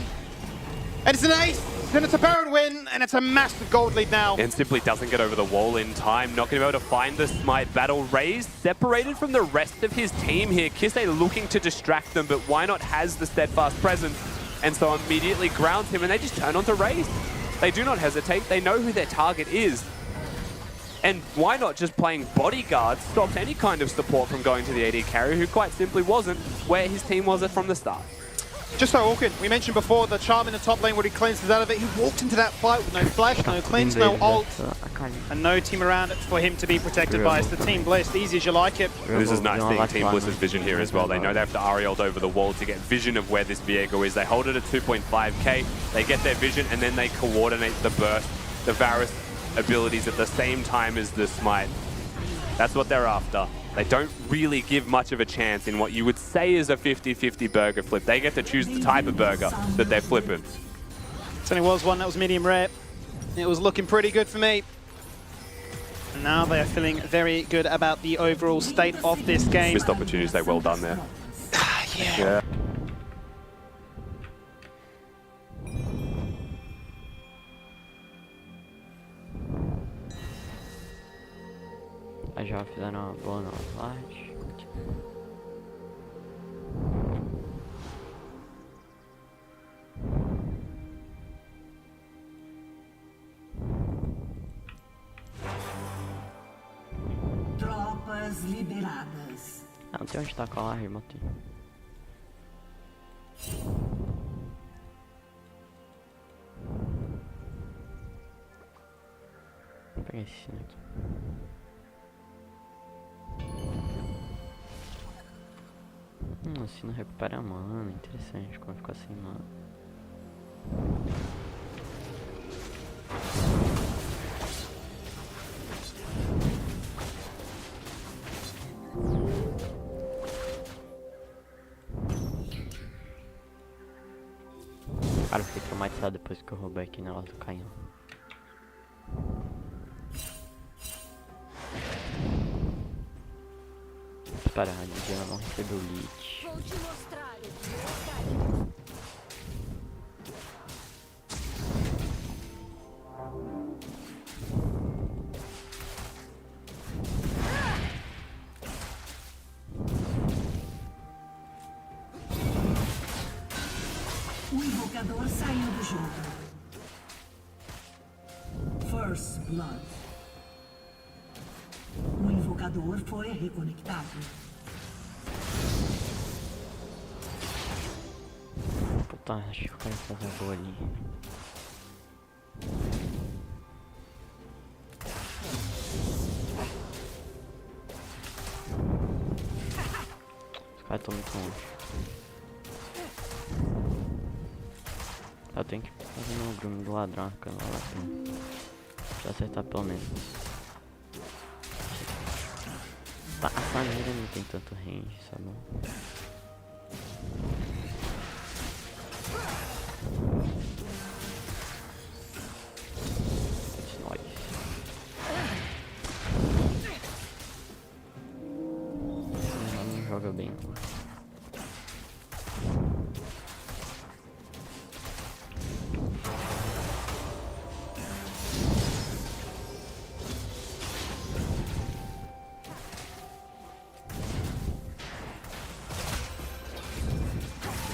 And it's an ace, then it's a Baron win, and it's a massive gold lead now. And simply doesn't get over the wall in time, not going to be able to find the Smite battle. Raze separated from the rest of his team here. Kisei looking to distract them, but why not has the steadfast presence, and so immediately grounds him, and they just turn onto Raze. They do not hesitate, they know who their target is. And why not just playing bodyguard stops any kind of support from going to the AD carry, who quite simply wasn't where his team was from the start. Just so awkward. We mentioned before the Charm in the top lane where he cleanses out of it. He walked into that fight with no flash, no cleanse, no ult, and no team around it for him to be protected by. It's the Team Bliss, easy as you like it. This is nice seeing Team Bliss's vision here as well. They know they have to Ahri ult over the wall to get vision of where this Viego is. They hold it at 2.5k, they get their vision, and then they coordinate the burst, the Varus abilities at the same time as the Smite. That's what they're after. They don't really give much of a chance in what you would say is a 50-50 burger flip. They get to choose the type of burger that they're flipping. Certainly was one that was medium rare. It was looking pretty good for me. And now they are feeling very good about the overall state of this game. Missed opportunities, they well done there. Yeah. Já fizeram uma boa nova light. liberadas. Ah, não tem onde tacar a arma, tem. Vou pegar esse sino aqui. O sino recupera mana, interessante quando ficar sem mana. Cara, eu fiquei traumatizado depois que eu roubei aqui na hora do canhão. Espera, a Lidiana não recebeu lead. Vou te mostrar o que eu faria. O invocador saiu do jogo. First Blood. O invocador foi reconectado. Puta, acho que eu quero fazer boa ali. Os caras estão muito longe. Eu tenho que fazer meu grumo do ladrão, que não vale a pena. Pra acertar pelo menos. Tá, a Samira não tem tanto range, sabe? Ela não joga bem, não.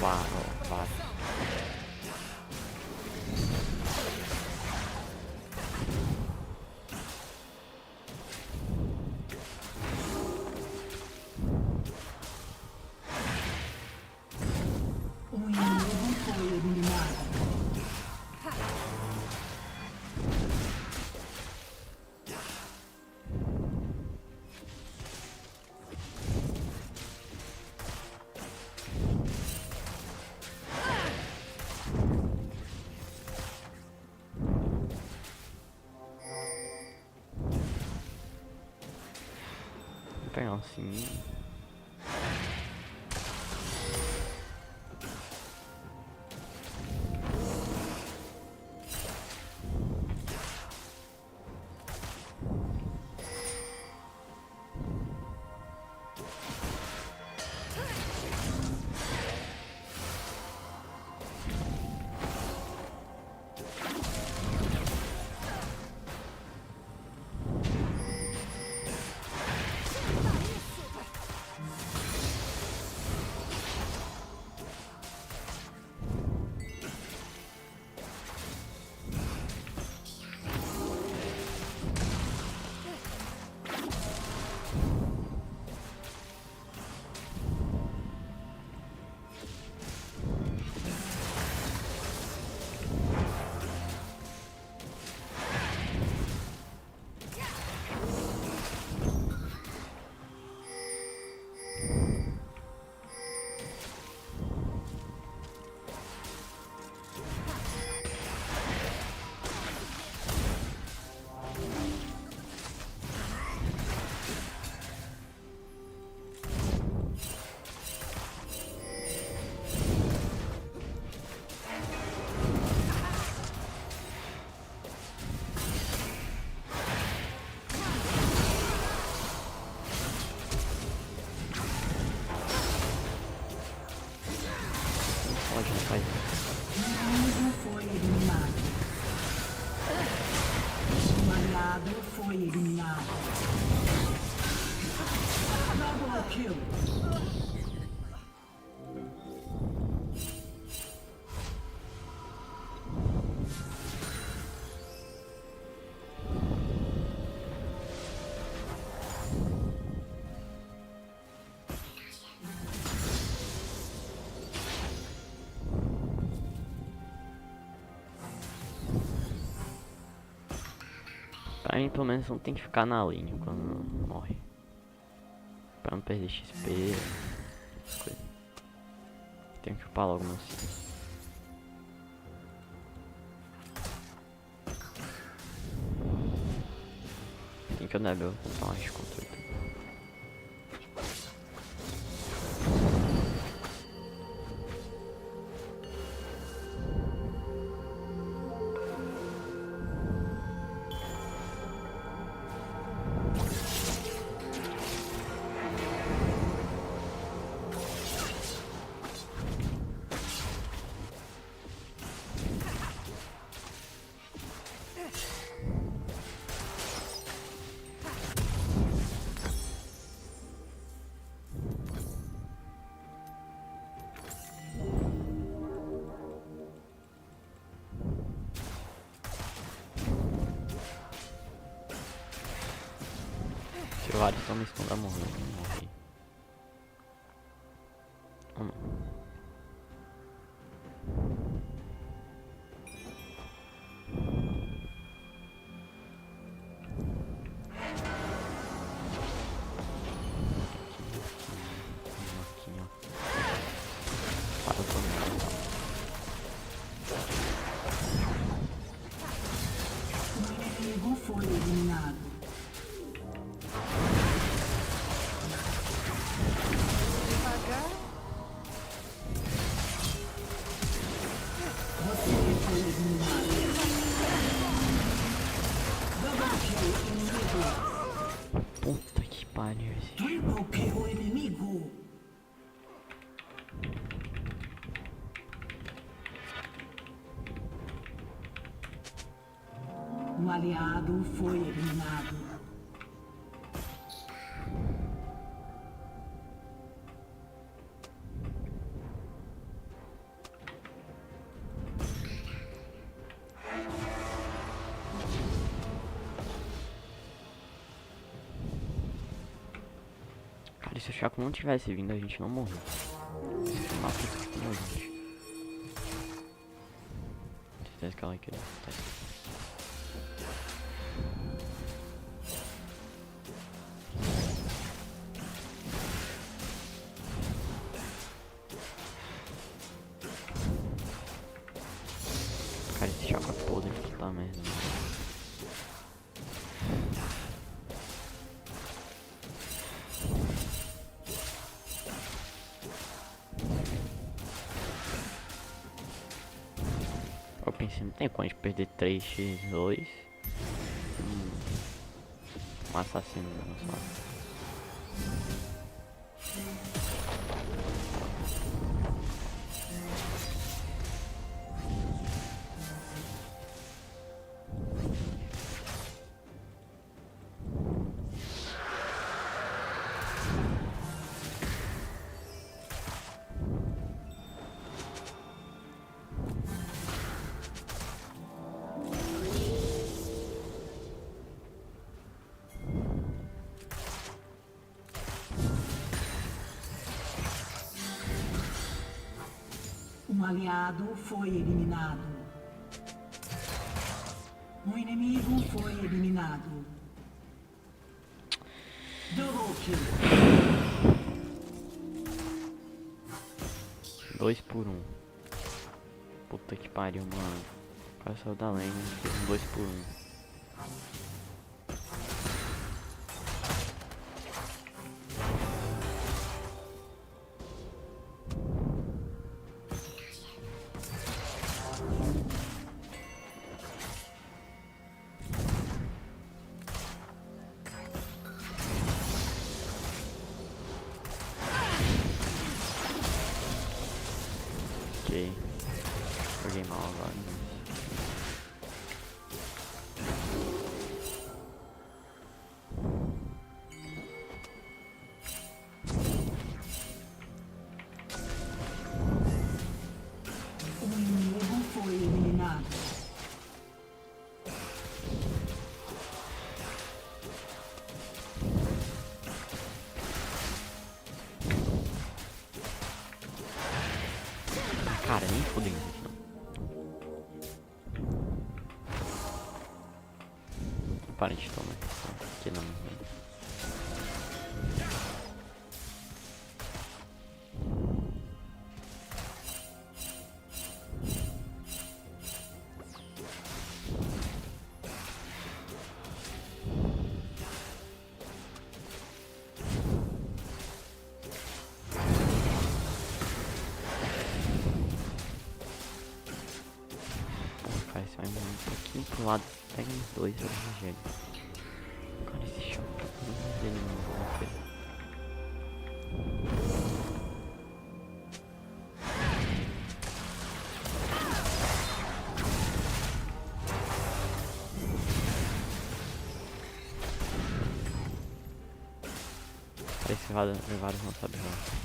Vai. O inimigo foi eliminado. Vou pegar um sininho. Pode, não faz isso. O inimigo foi eliminado. O aliado foi eliminado. Double kill. Pra mim, pelo menos, não tem que ficar na lane quando morre. Pra não perder XP, essas coisas. Tenho que upar logo meu ciclo. Tem que eu Nebel, então acho que controle. Se o Alisson me esconder morrer, eu não morri. Ou não. Aqui, ó. Para o torneio. O inimigo foi eliminado. Você foi eliminado. Double kill inimigo. Puta que pariu esse jogo. Triple kill inimigo. Um aliado foi eliminado. Cara, se o Chaco não tivesse vindo, a gente não morreu. Esse mapa com a gente. Certeza que ela queria. Cara, esse Chaco é podre, puta merda. Eu pensei, não tem como a gente perder 3x2 um assassino da nossa lado. Um aliado foi eliminado. Um inimigo foi eliminado. Double kill. 2 por 1. Puta que pariu, mano. O cara saiu da lane e fez um 2 por 1. Ok. Joguei mal agora. Um inimigo foi eliminado. Cara, nem fudendo isso aqui não. para de tomar aqui não. Cara, isso vai um pouquinho pro lado, pega uns dois, eu gelo. Agora esse chão tá todo ele não vai ver. Esse vários não sabe jogar.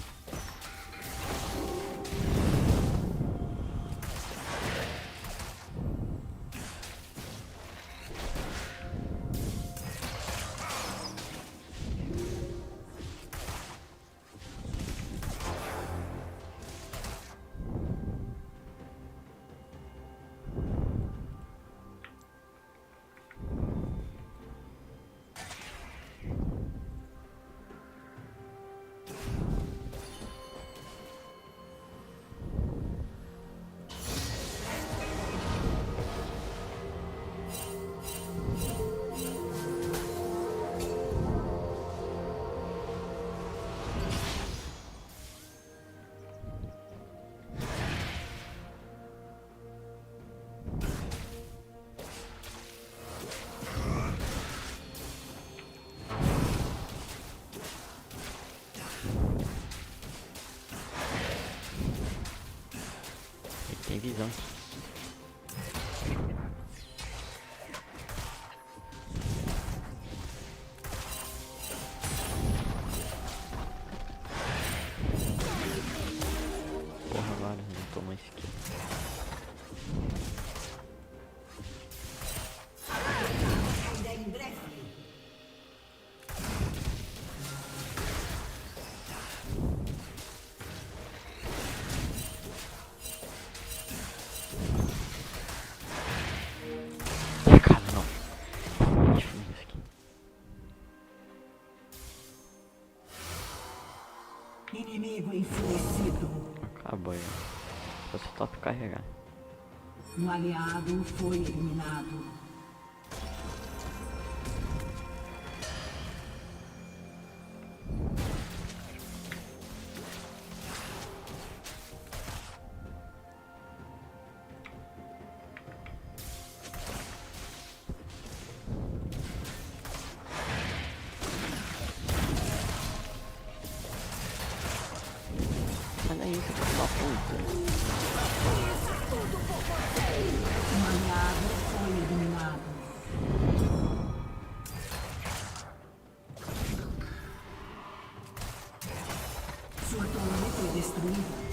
Tem visão. Porra, agora não tomou esse aqui. Cara, não. Deixa eu ver isso aqui. Inimigo enfurecido. Acabou aí. Só se top carregar. Um aliado foi eliminado. Olha isso, filho da puta. Um aliado foi eliminado. Sua torre foi destruída.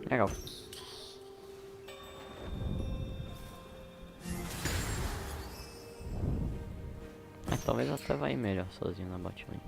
Legal. Mas talvez até vai ir melhor sozinho na bot lane.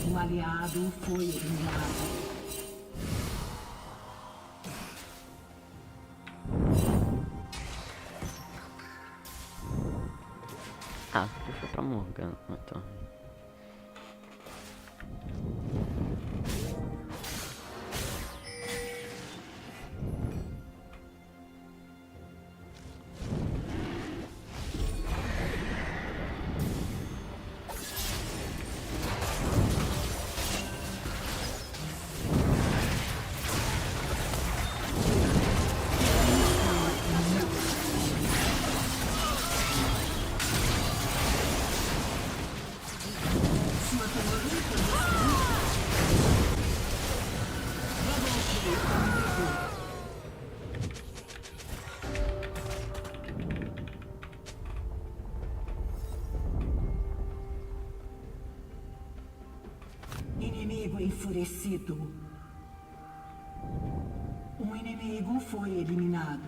Um aliado foi eliminado. Ah, puxou pra Morgana, então. Inimigo enfurecido. Um inimigo foi eliminado.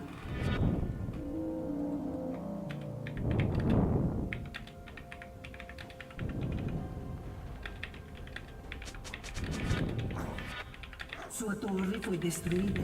Sua torre foi destruída.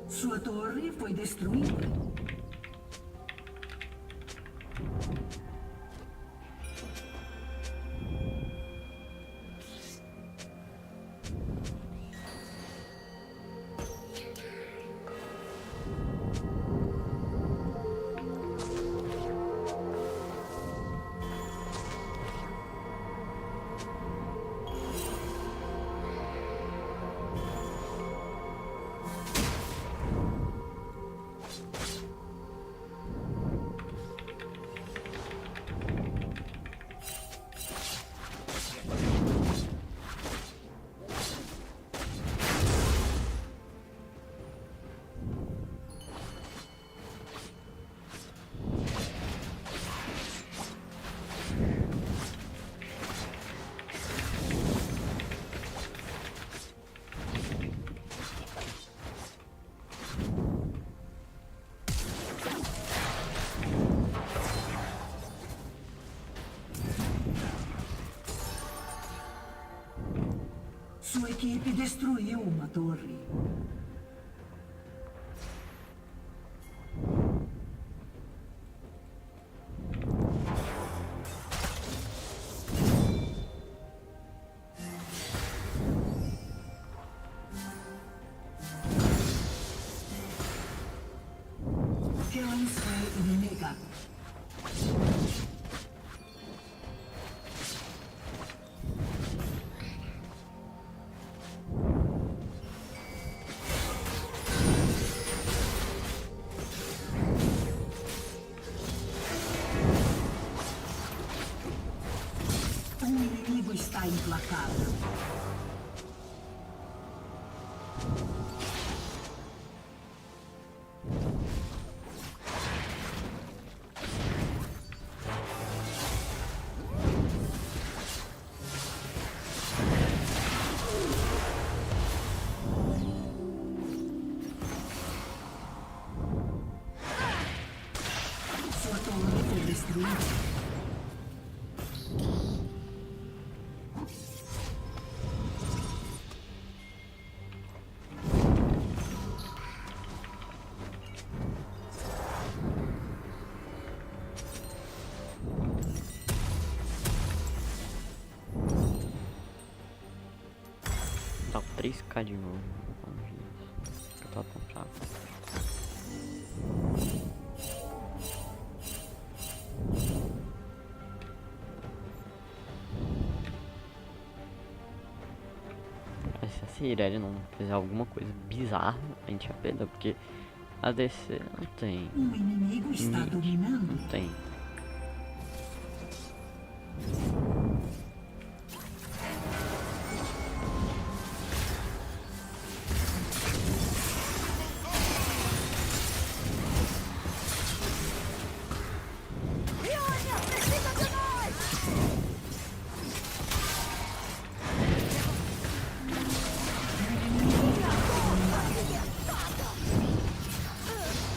Sua torre foi destruída. Sua equipe destruiu uma torre. Killing spree inimiga. Um inimigo está implacável. Sua torre foi destruída. Tá com 3k de novo. Eu tô tão fraco. Se a Irelia não fizer alguma coisa bizarra, a gente ia perder, porque a DC não tem. Um inimigo está Mid. dominando. Não tem.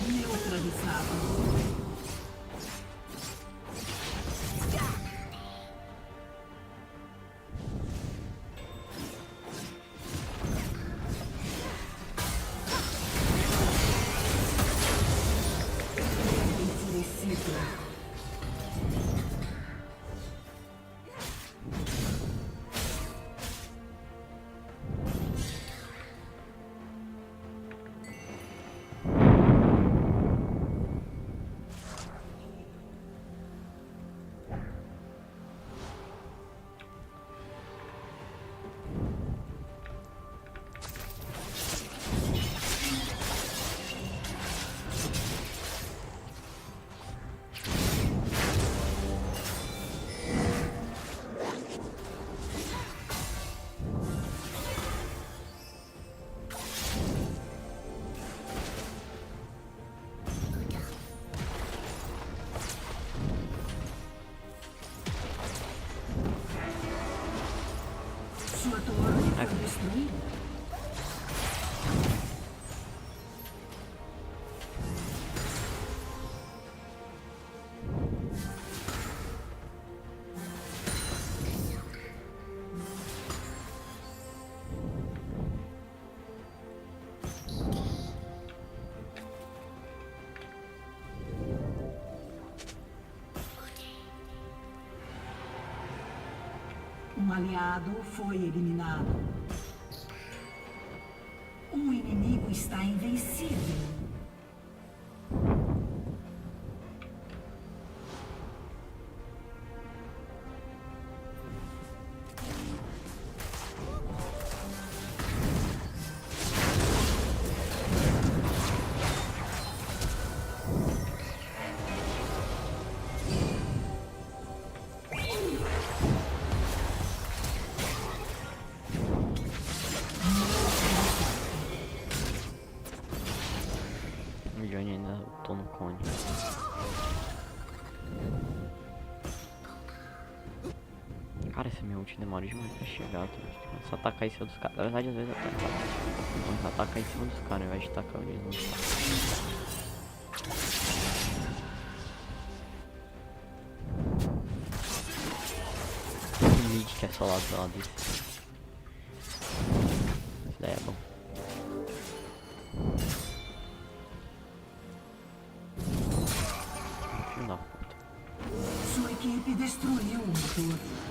Neutralizado. Sua torre foi destruída. Um aliado foi eliminado. Um inimigo está invencível. O Johnny ainda lutou no cone. Cara, esse meu ult demora demais pra chegar. Só atacar em cima dos caras. Na verdade, às vezes até vamos atacar em cima dos caras, ao invés de tacar eles no saco. O mid que é só lado do lado. Isso daí é bom. Filho da puta. Sua equipe destruiu uma torre.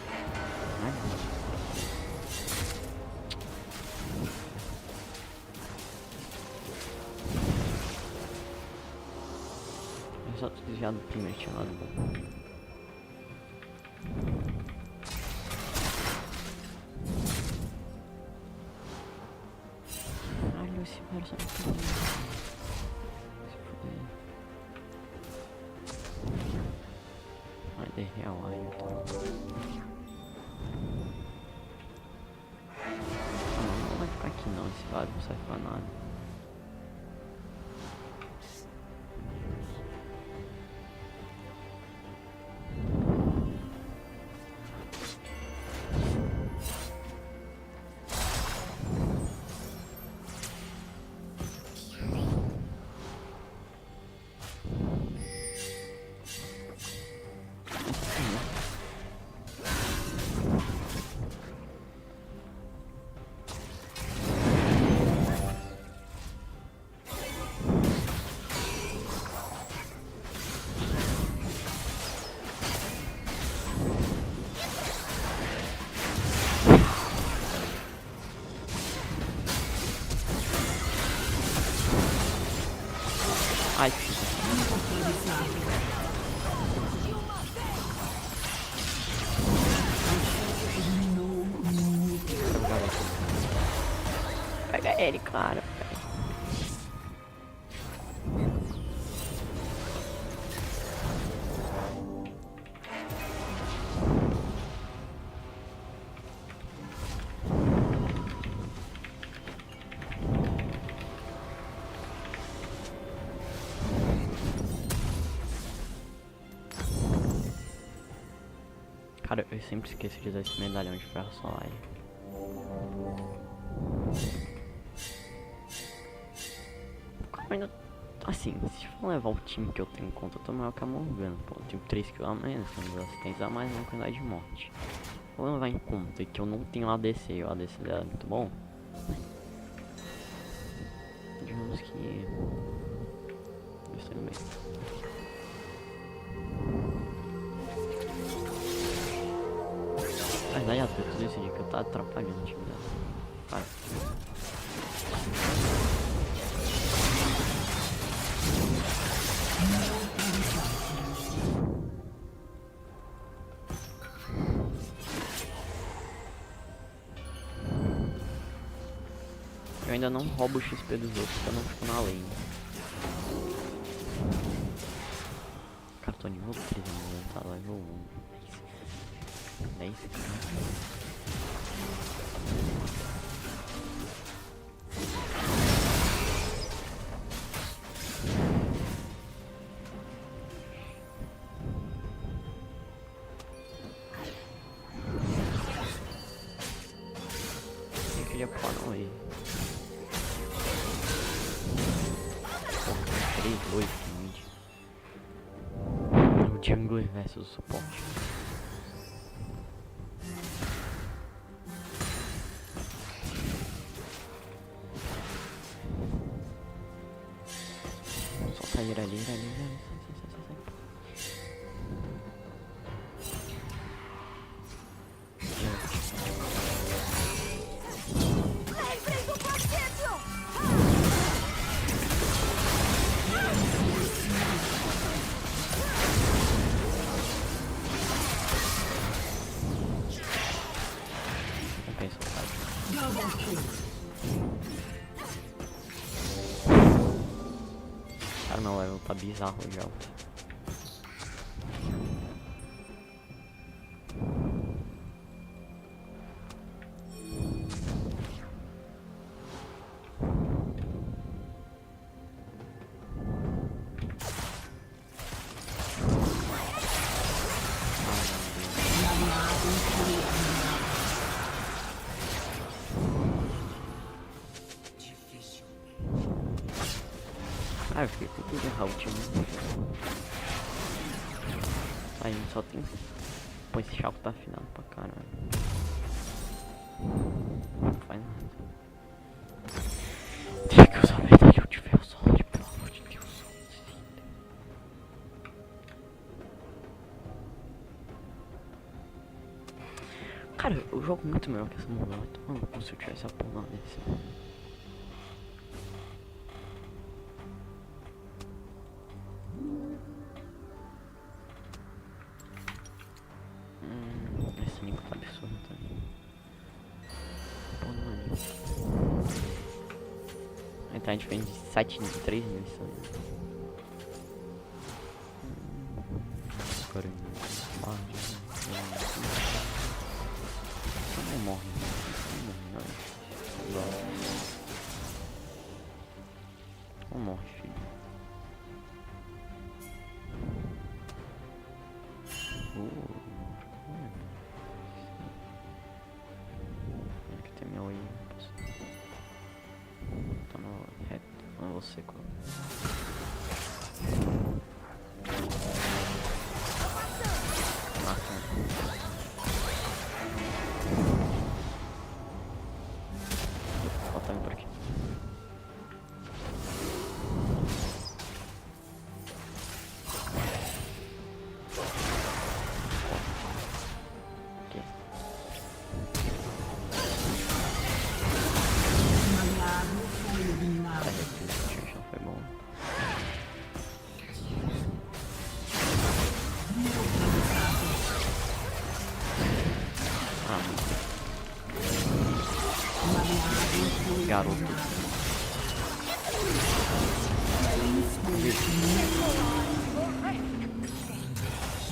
Ai, eu só tô desviado do primeiro, tinha lado bom. Olha esse cara só me fudeu. Se fuder. Vai derrear o ar então. Não vai ficar aqui não, esse vale não serve pra nada. Ai, filho. Pega ele, cara. Cara, eu sempre esqueço de usar esse medalhão de ferro solar aí. Ainda, assim, se for levar o time que eu tenho em conta, eu tô maior que a Morgana. Pô, eu tenho 3 kills a menos, tenho 2 assistências a mais, uma quantidade de morte. Vou levar em conta que eu não tenho ADC, e o ADC dela é muito bom. Digamos que... eu estou bem. verdade, até tudo isso aqui que eu tava atrapalhando o time dela. Vai. Eu ainda não roubo o XP dos outros, porque eu não fico na lane. Cara, tô nível 13, mano, tá level 1. É isso, cara. Eu queria pular não aí. 3-2 mid. O jungle versus o suporte. Solta ele ali, sai. Lembrem do conselho! Compensa o cara. Double kill. Cara, não, o level tá bizarro já. Ah, eu fiquei com tudo errado o time. Aí só tem. Pô, esse Chaco tá afinado pra caralho. Não faz nada. Deixa que usar a verdade eu tiver o solo, pelo amor de Deus. Cara, eu jogo muito melhor que essa mulher. Mano, como se eu tivesse a porra desse. Esse nível tá absurdo também. Pô, não é isso. Então a gente vem de 7 de 3 nisso aí. Agora não morre. Não morre, filho. Aqui tem meu aí. Tá no reto. Não vou ser qual. Falta por aqui. Aliado foi eliminado. Já foi bom. Garoto.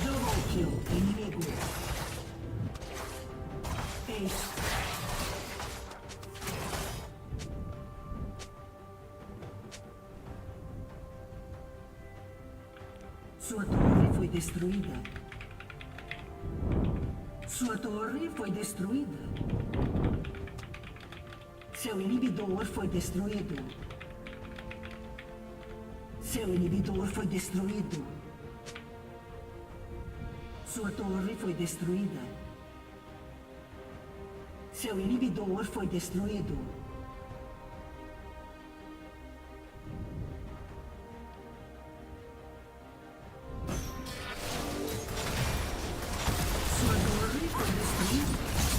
Double kill inimigo. Ace. Sua torre foi destruída. Sua torre foi destruída. Seu inibidor foi destruído. Seu inibidor foi destruído. Sua torre foi destruída. Seu inibidor foi destruído. Sua torre foi destruída.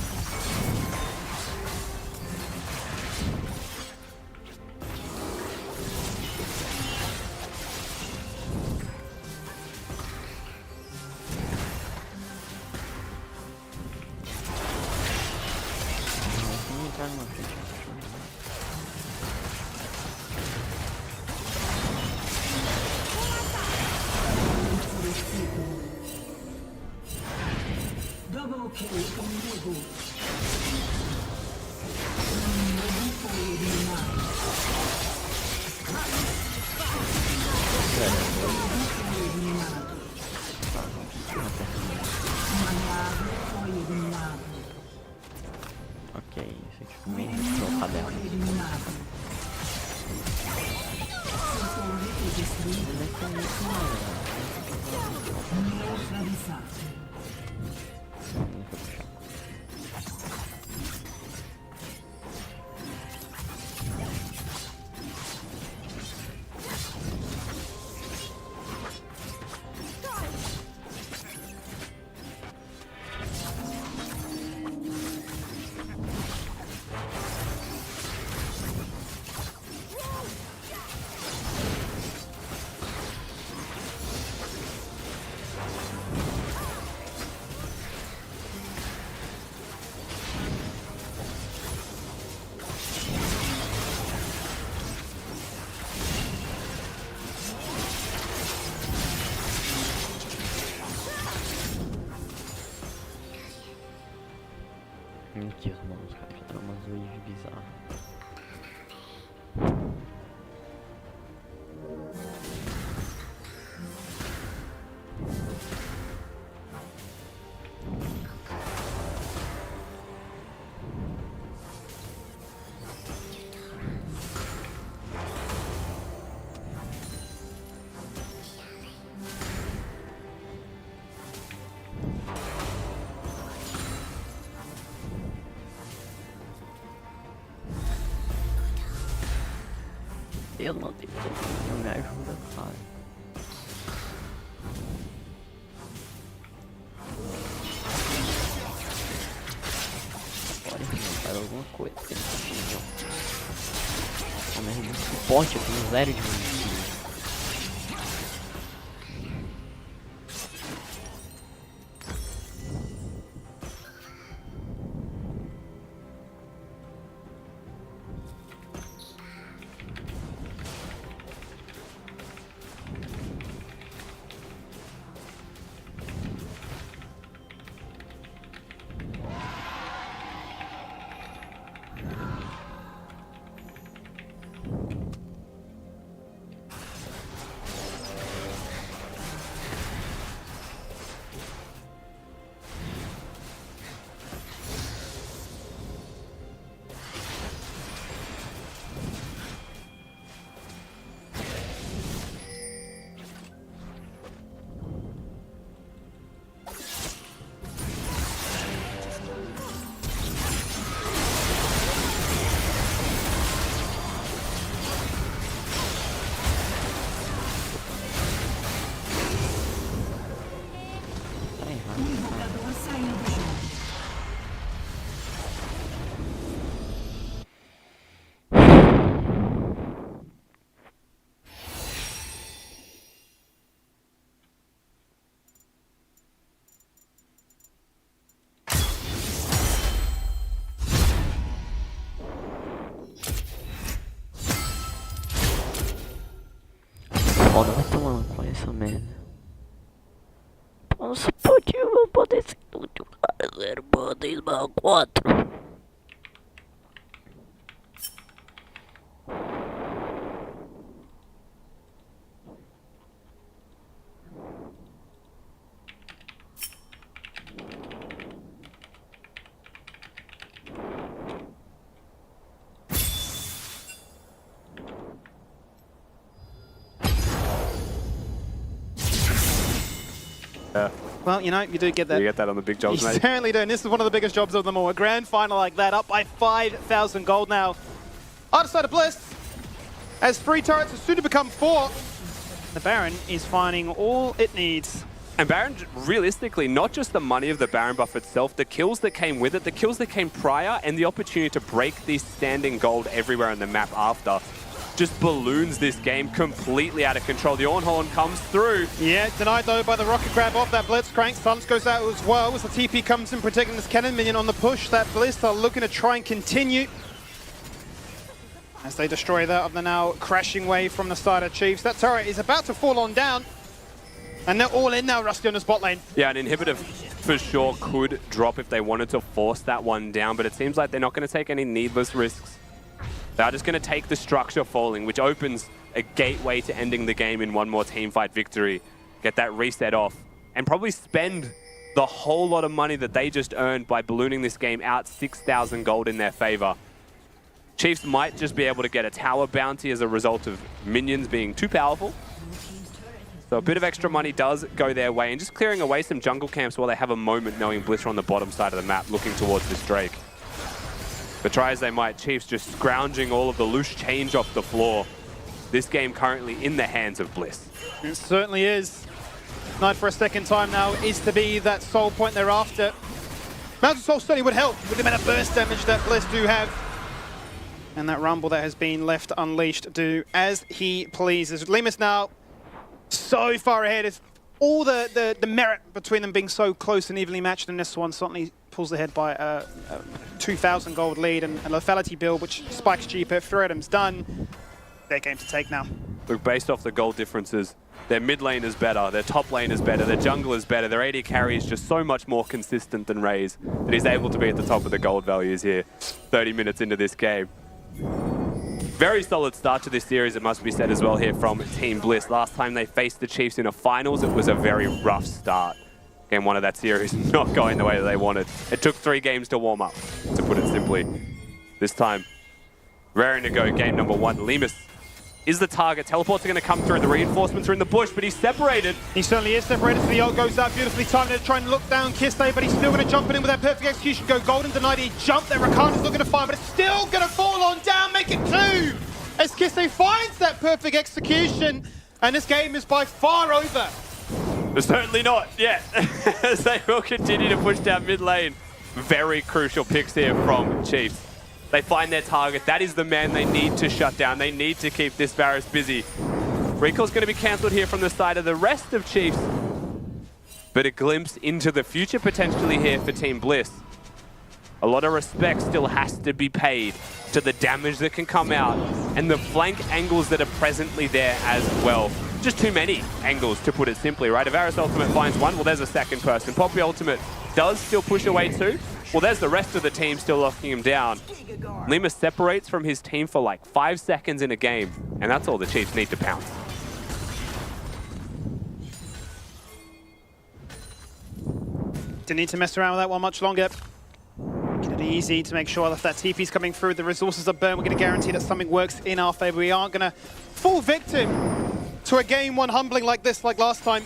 entrar numa frente. Double kill inimigo. Ok, isso aqui ficou meio trocadela. Aqui os manos, cara, já tá umas waves bizarras. Eu não tenho não me ajuda, cara. Pode inventar alguma coisa que ele conseguiu. Ah, mas ele suporte, eu tenho 0 de munição. Foda, vai tomar com essa merda. Nossa, pode eu poder ser útil, cara. 0,3/4. Well, you know, you do get that. You get that on the big jobs, You mate. certainly do, and this is one of the biggest jobs of them all. A grand final like that, up by 5,000 gold now. Other side of Bliss, as 3 turrets are soon to become 4. The Baron is finding all it needs. And Baron, realistically, not just the money of the Baron buff itself, the kills that came with it, the kills that came prior, and the opportunity to break these standing gold everywhere on the map after. just balloons this game completely out of control. The Ornhorn comes through. Yeah, denied though by the rocket grab off that Blitzcrank. Silence goes out as well as the TP comes in, protecting this cannon minion on the push. That Bliss are looking to try and continue as they destroy that of the now crashing wave from the side of Chiefs. That turret is about to fall on down, and they're all in now, Rusty, on the spot lane. Yeah, an inhibitor for sure could drop if they wanted to force that one down, but it seems like they're not going to take any needless risks. They're just going to take the structure falling, which opens a gateway to ending the game in one more teamfight victory, get that reset off, and probably spend the whole lot of money that they just earned by ballooning this game out 6,000 gold in their favor. Chiefs might just be able to get a tower bounty as a result of minions being too powerful. So a bit of extra money does go their way, and just clearing away some jungle camps while they have a moment knowing Bliss are on the bottom side of the map looking towards this Drake. But try as they might, Chiefs just scrounging all of the loose change off the floor. This game currently in the hands of Bliss. It certainly is. Knight for a second time now is to be that soul point they're after. Mountain Soul certainly would help with the amount of burst damage that Bliss do have. And that Rumble that has been left unleashed do as he pleases. Limus now so far ahead. It's all the merit between them being so close and evenly matched in this one certainly pulls ahead by a 2,000 gold lead and a lethality build, which spikes GP. Freedom's done. Their game to take now. Look, based off the gold differences, their mid lane is better, their top lane is better, their jungle is better, their AD carry is just so much more consistent than Raze that he's able to be at the top of the gold values here 30 minutes into this game. Very solid start to this series, it must be said as well here from Team Bliss. Last time they faced the Chiefs in a finals, it was a very rough start. Game one of that series not going the way that they wanted. It took 3 games to warm up, to put it simply. This time, raring to go, game number 1. Limus is the target. Teleports are going to come through. The reinforcements are in the bush, but he's separated. He certainly is separated, so the ult goes out beautifully timed to try and look down Kiste, but he's still going to jump in with that perfect execution. Go golden, denied he jumped there. Rakan's looking to fire, but it's still going to fall on down, make it 2! As Kiste finds that perfect execution, and this game is by far over. But certainly not yet, as they will continue to push down mid lane. Very crucial picks here from Chiefs. They find their target. That is the man they need to shut down. They need to keep this Varus busy. Recall's going to be cancelled here from the side of the rest of Chiefs. But a glimpse into the future potentially here for Team Bliss. A lot of respect still has to be paid to the damage that can come out and the flank angles that are presently there as well. Just too many angles, to put it simply, right? If Varus ultimate finds one, well, there's a second person. Poppy ultimate does still push away 2. Well, there's the rest of the team still locking him down. Limus separates from his team for like 5 seconds in a game, and that's all the Chiefs need to pounce. Didn't need to mess around with that one much longer. Get it easy to make sure that that TP's coming through, the resources are burned. We're going to guarantee that something works in our favor. We aren't going to fall victim to a game one humbling like this, like last time.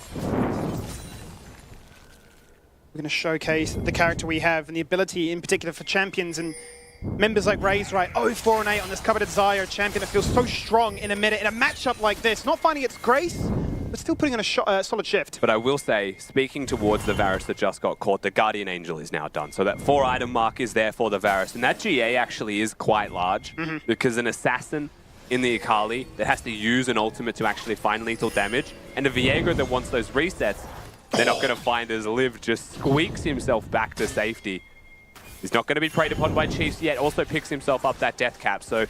We're going to showcase the character we have and the ability in particular for champions and members like Raze, right? 0-4-8 on this Coveted Xayah, a champion that feels so strong in a minute in a matchup like this. Not finding its grace, but still putting on a solid shift. But I will say, speaking towards the Varus that just got caught, the Guardian Angel is now done. So that 4-item mark is there for the Varus. And that GA actually is quite large because an assassin in the Akali that has to use an ultimate to actually find lethal damage, and a Viego that wants those resets, they're not going to find as Liv just squeaks himself back to safety. He's not going to be preyed upon by Chiefs yet, also picks himself up that death cap. So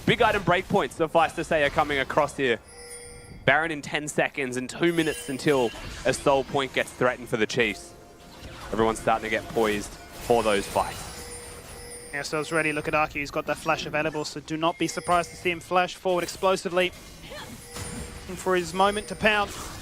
big item breakpoints, suffice to say, are coming across here. Baron in 10 seconds and 2 minutes until a soul point gets threatened for the Chiefs. Everyone's starting to get poised for those fights. Yeah, so it's ready. Look at Arky, he's got that flash available, so do not be surprised to see him flash forward explosively. Looking for his moment to pounce.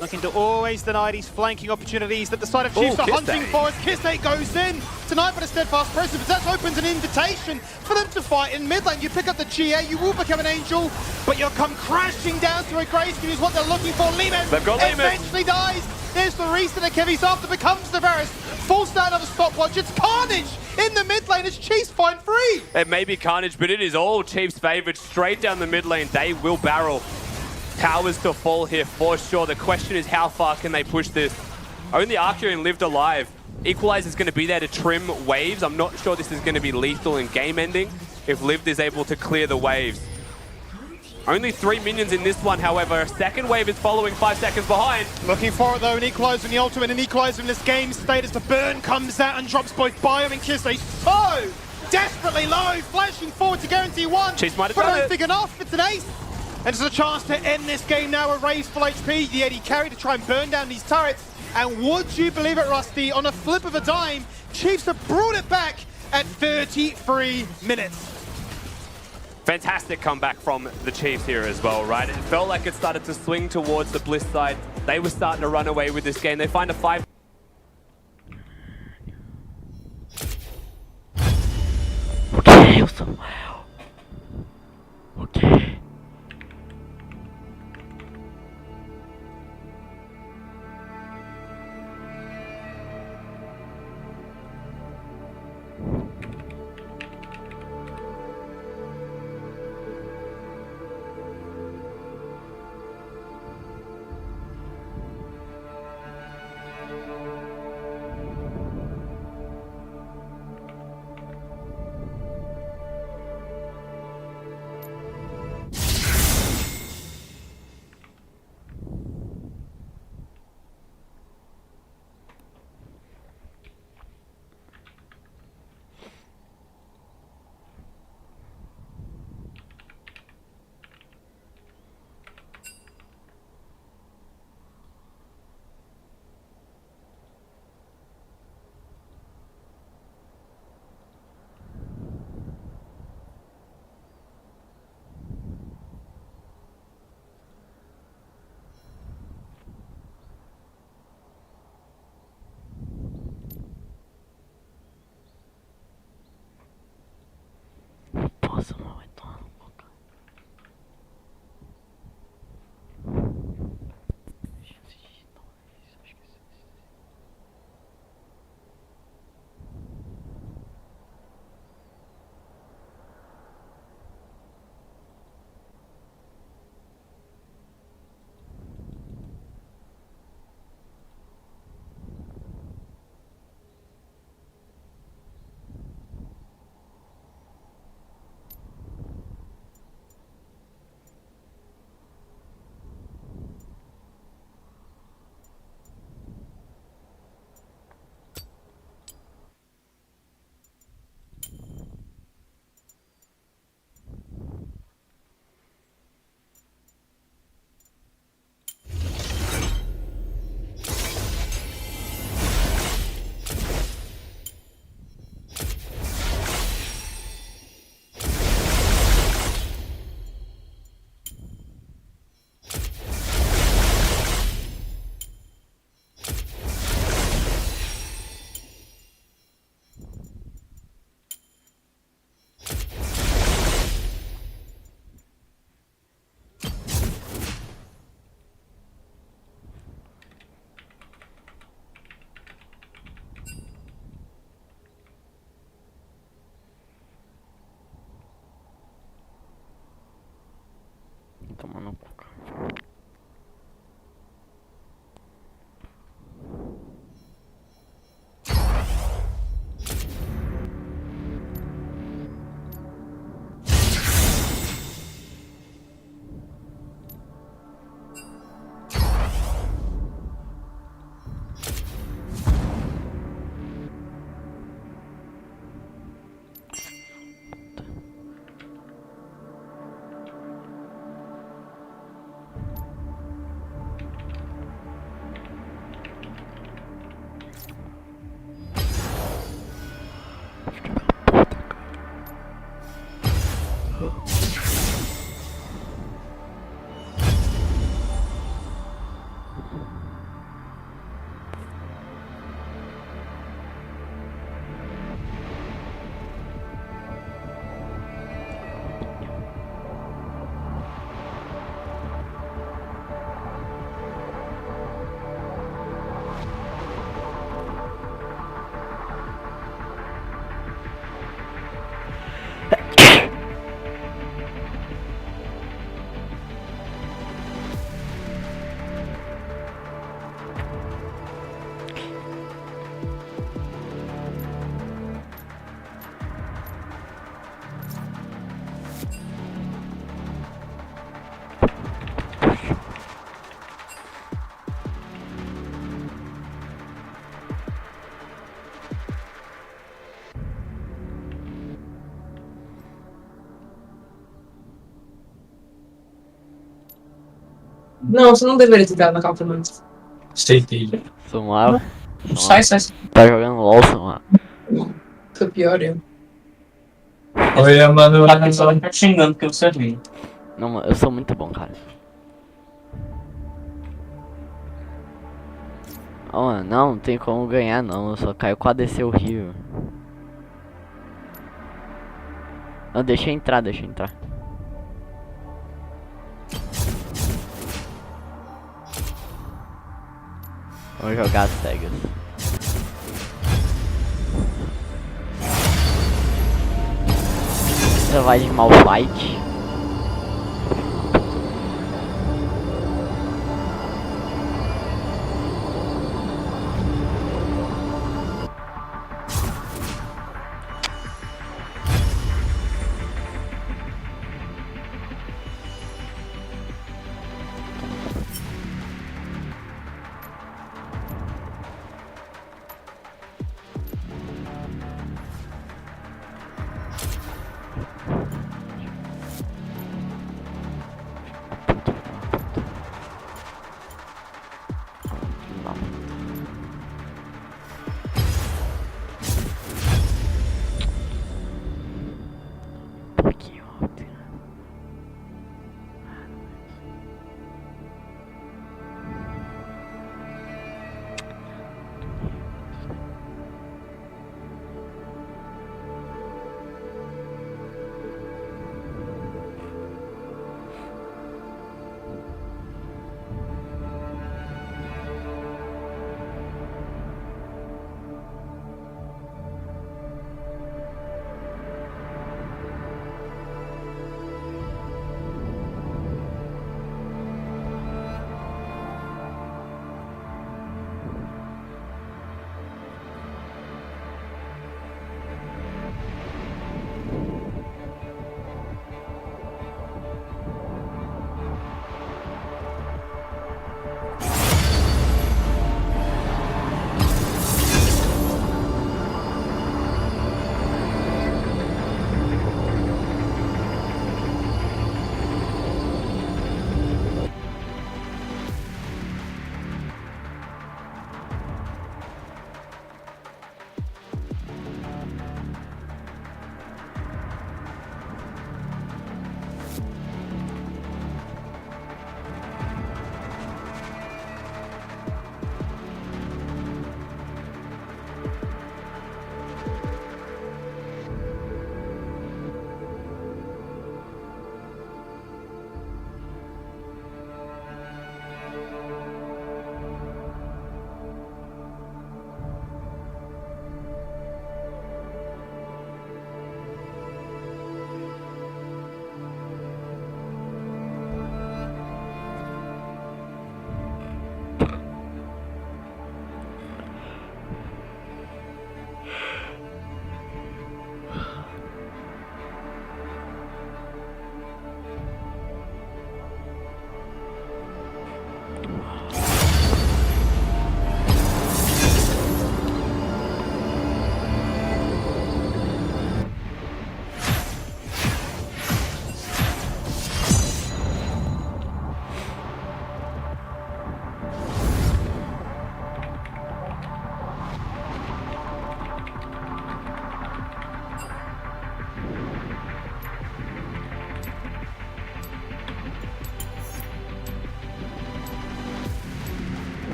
Looking to always deny these flanking opportunities that the side of Chiefs are hunting for as Kiste goes in. Tonight, but a steadfast presence. That opens an invitation for them to fight in mid lane. You pick up the GA, you will become an angel, but you'll come crashing down to a Grayskin is what they're looking for. Limus eventually dies. There's the reason that Kevy's after becomes the Varus. Falls down on the stopwatch. It's Carnage in the mid lane as Chiefs find free. It may be Carnage, but it is all Chiefs favored. Straight down the mid lane, they will barrel. Towers to fall here for sure. The question is how far can they push this? Only Archeon lived alive. Equalizer is going to be there to trim waves. I'm not sure this is going to be lethal and game ending if Lived is able to clear the waves. Only 3 minions in this one, however. A second wave is following 5 seconds behind. Looking for it though, an equalizer in the ultimate, an equalizer in this game state as the burn comes out and drops both Bio and Kiss. They so desperately low, flashing forward to guarantee one. Chiefs might have but done I don't it. think enough. It's an ace. And it's a chance to end this game now. A raise full HP. The AD carry to try and burn down these turrets. And would you believe it, Rusty? On a flip of a dime, Chiefs have brought it back at 33 minutes. Fantastic comeback from the Chiefs here as well, right? It felt like it started to swing towards the Bliss side. They were starting to run away with this game. They find a 5. Ok, o Samuel. Ok. Não, você não deveria ter dado na calça, mano. Aceitei. Samuel. Sai. Tá jogando LOL, Samuel. Foi pior eu. Oi, mano, a pessoa tá xingando porque você é ruim. Não, mano, eu sou muito bom, cara. Ó, mano, não tem como ganhar não, eu só caio com a ADC horrível. Não, deixa eu entrar. Vamos jogar as cegas. Você vai de Malphite.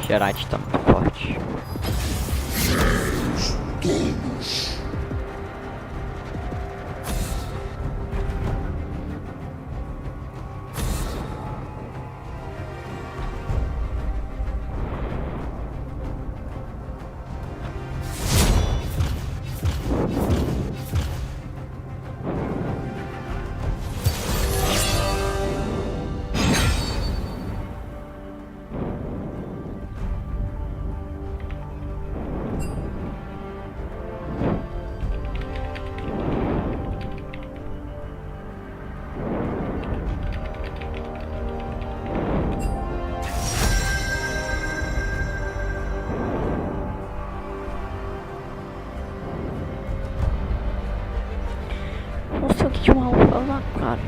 Geralt tá muito forte. que o maluco faz na cara?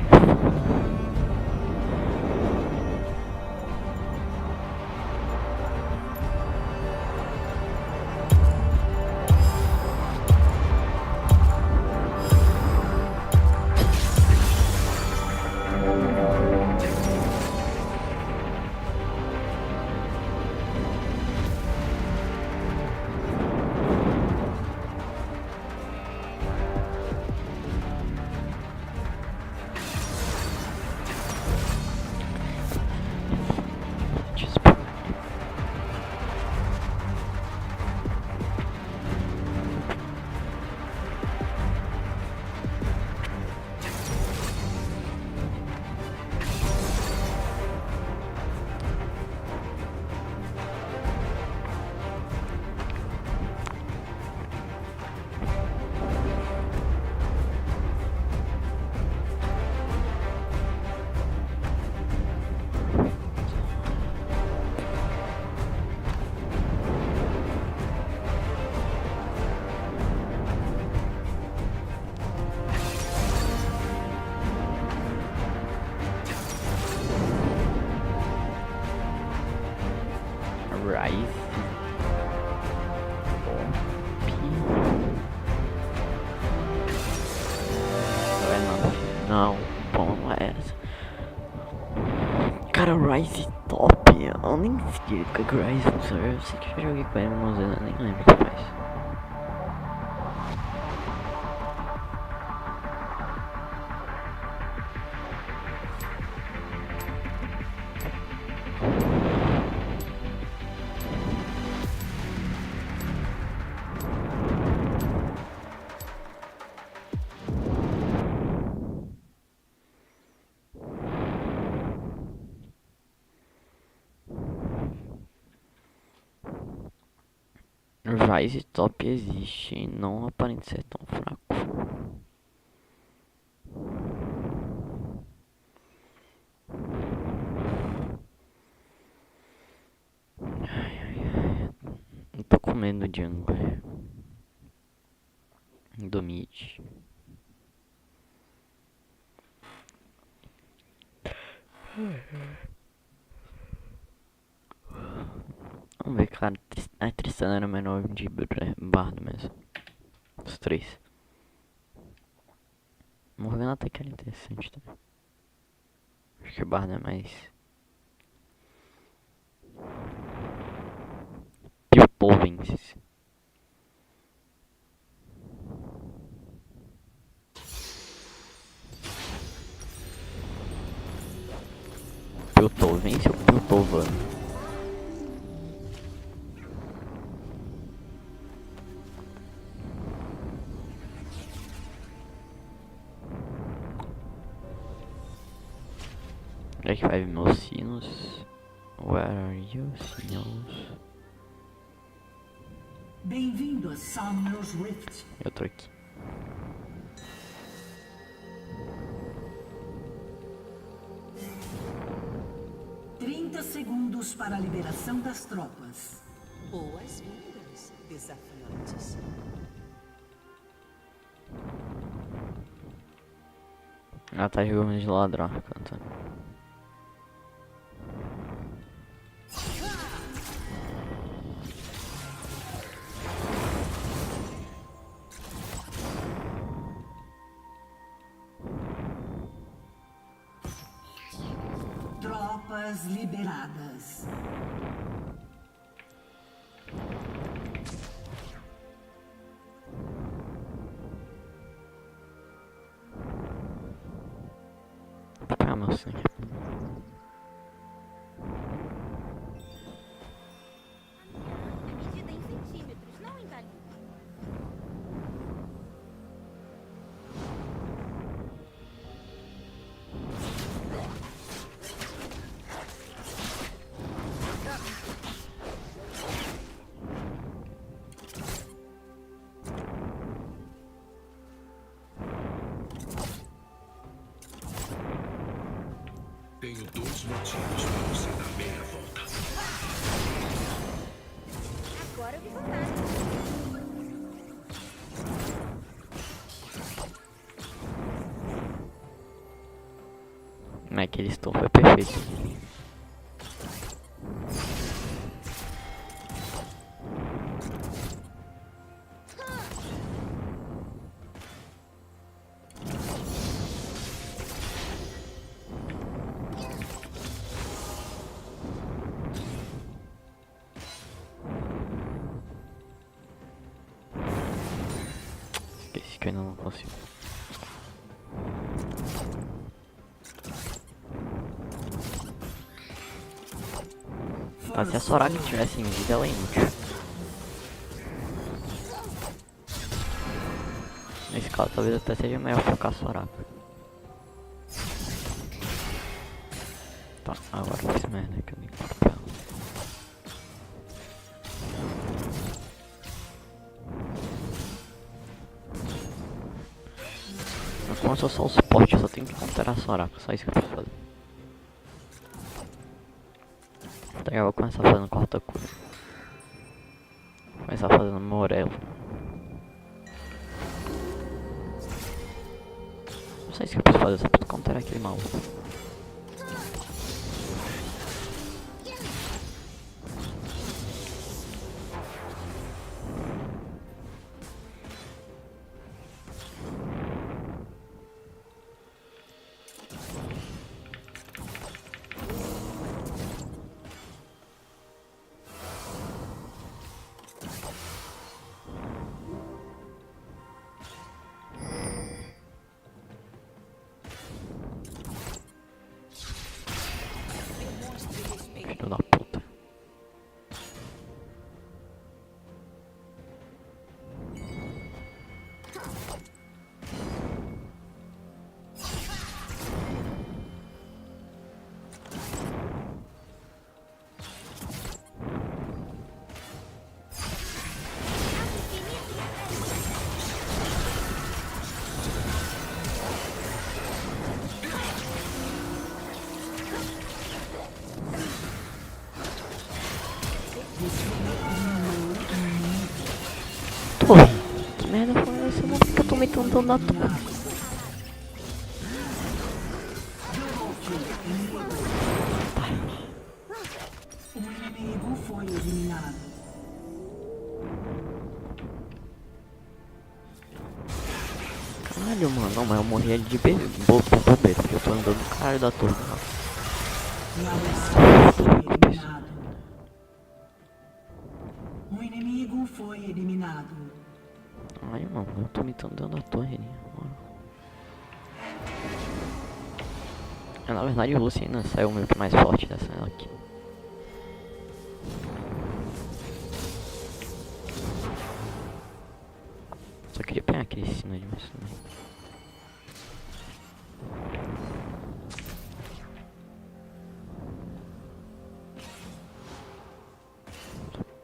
Rise. Não, bom, não é essa. Cara, Rise top. Eu nem sei o que é Rise funciona. Eu sei que eu joguei com ele, mas eu nem lembro o que faz. Rise top existe, não aparenta ser tão fraco. Eu tô com medo de jungler. Do mid. Vamos ver, cara. A Tristana era menor de Bardo mesmo. Os três. Morgana até que era interessante também. Acho que o Bardo é mais. Piltovenses. Piltovense ou Piltovan? Onde é que vai meus sinos? Where are you, sinos? Bem-vindo a Summer's Rift. Eu tô aqui. Segundos para a liberação das tropas. Boas-vindas, desafiantes. Ela tá jogando de ladrão, cantando. Tropas liberadas. Vou pegar meu sangue. Medida em centímetros, não em calibre. Tenho 2 motivos para você dar meia volta. Agora eu vi vantagem. Aquele stun foi perfeito. Esqueci que eu ainda não consigo. Tá, se a Soraka tivesse em vida, ela é inútil. Nesse caso, talvez até seja melhor focar a Soraka. Tá, agora eu fiz merda que eu nem paro pra ela. Mas como eu sou só o suporte, eu só tenho que counterar a Soraka, só isso que eu preciso fazer. Então eu vou começar fazendo corta-cura. Começar fazendo Morello. Só isso que eu preciso fazer, só pra counterar aquele maluco. Filho da puta. Porra, que merda foi essa? Não, que eu tomei tanto dano da torre. O inimigo foi eliminado. Caralho, mano, não, mas eu morri ali de bobeira, porque eu tô andando no caralho da torre. Eliminado. O inimigo foi eliminado. Ai, mano, eu tô me dando da torre ali, mano. Na verdade o Lucian ainda saiu meio que mais forte dessa aqui. Só queria pegar aquele sino de mais também.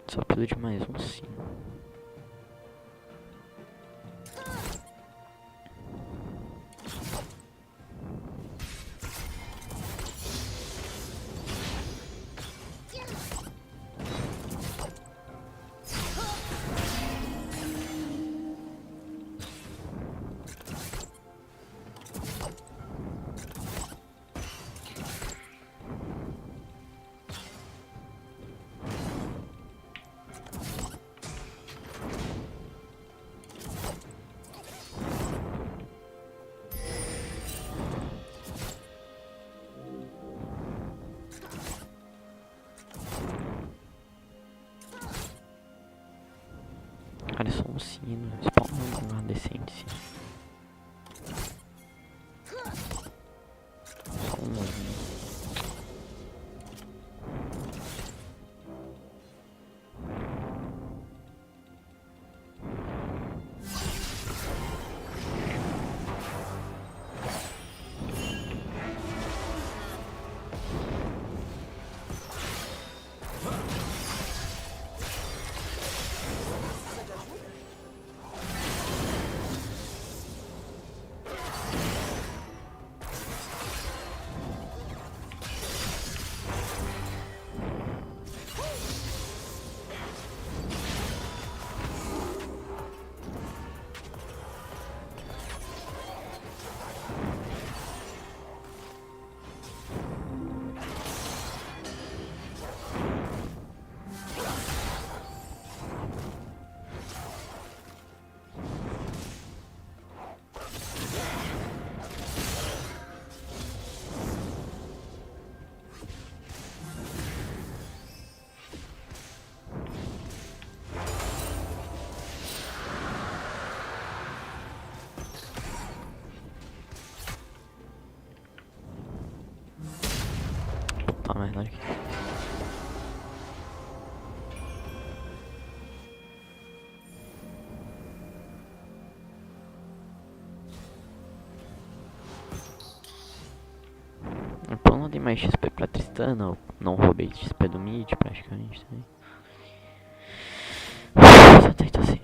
Só preciso de mais um sino. Cara, é só um sino. Spawna num lugar decente, sim. Só um. mais XP pra Tristana, eu não roubei XP do mid praticamente também. Só tenta safe.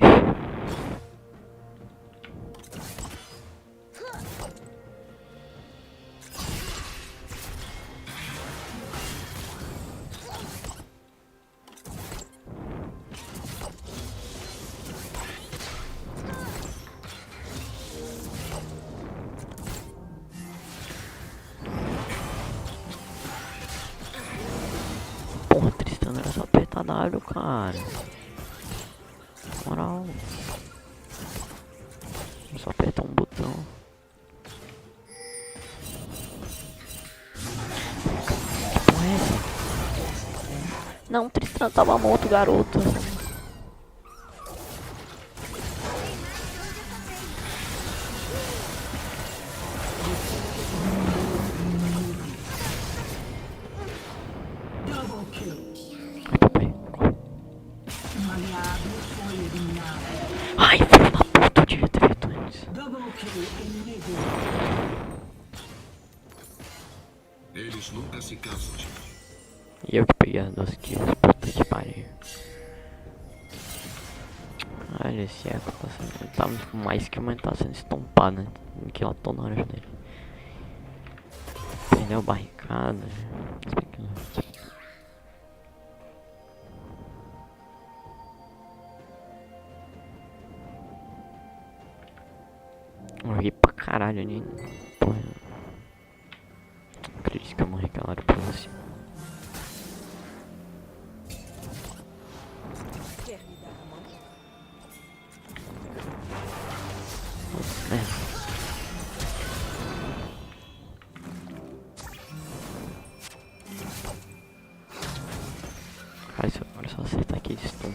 Porra, Tristana era só apertar W, cara. Moral. Só apertar um botão. Que porra é essa? Não, Tristana tava morto, garoto. Double kill. Ai, papai. Um aliado foi eliminado. Ai, filho da puta, eu devia ter feito antes. Double kill inimigo. Eles nunca se cansam de mim. E eu que peguei as 2 kills, puta que pariu. Olha esse eco, tá sendo, ele tá mais que uma, tá sendo estompado, né? Que lá tô na hora dele. Perdeu barricada. Morri pra caralho ali. Porra. Acredito que eu morri aquela hora pra você. Quer me dar a mão? Cara, se eu só acertar aqui de stun.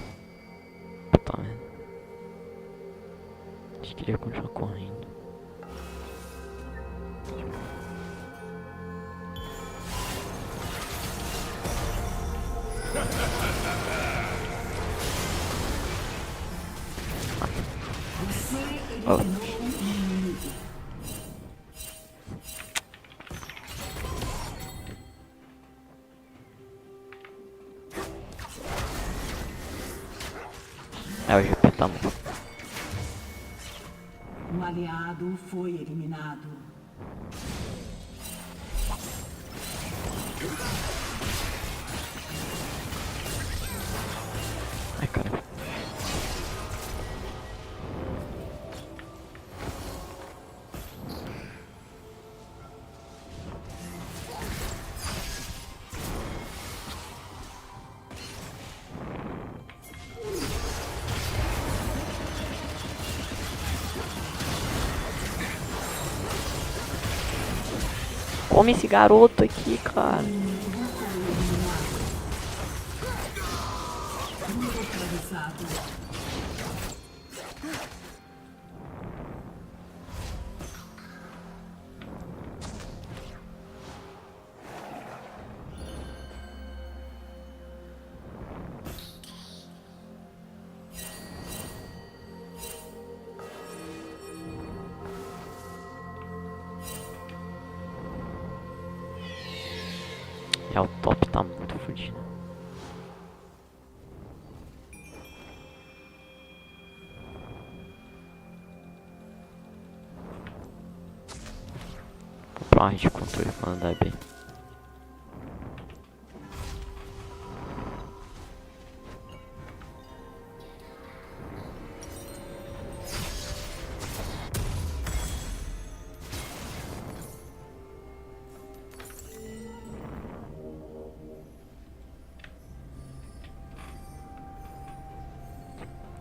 Puta merda. Acho que ele ia continuar correndo. Oh. É, o GP tá morto. Um aliado foi eliminado. Ai, cara. Come esse garoto aqui, cara. Neutralizado. É, o top tá muito fodido. Vou pra uma de controle quando dá bem.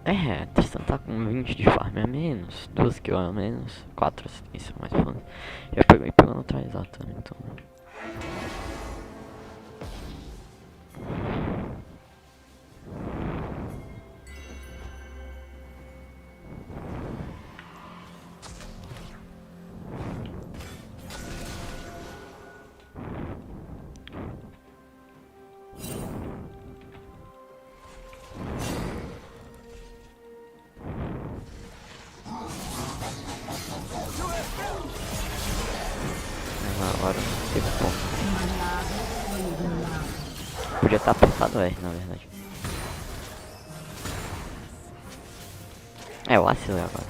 É, Tristan tá com 20 de farm a menos, 2 kills a menos, 4 assistências mais foda. Já pegou e pegou no trás também, então. Agora não sei. Podia estar apertado R, na verdade. É, eu vacilei agora.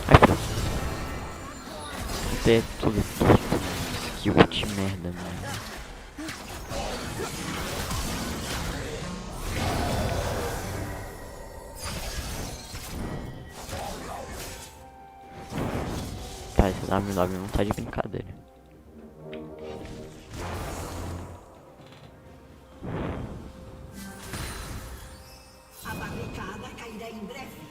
Ai, pô. Ter tudo. Que ult merda, mano. Tá, esse W9 não tá de brincadeira. A barricada cairá em breve.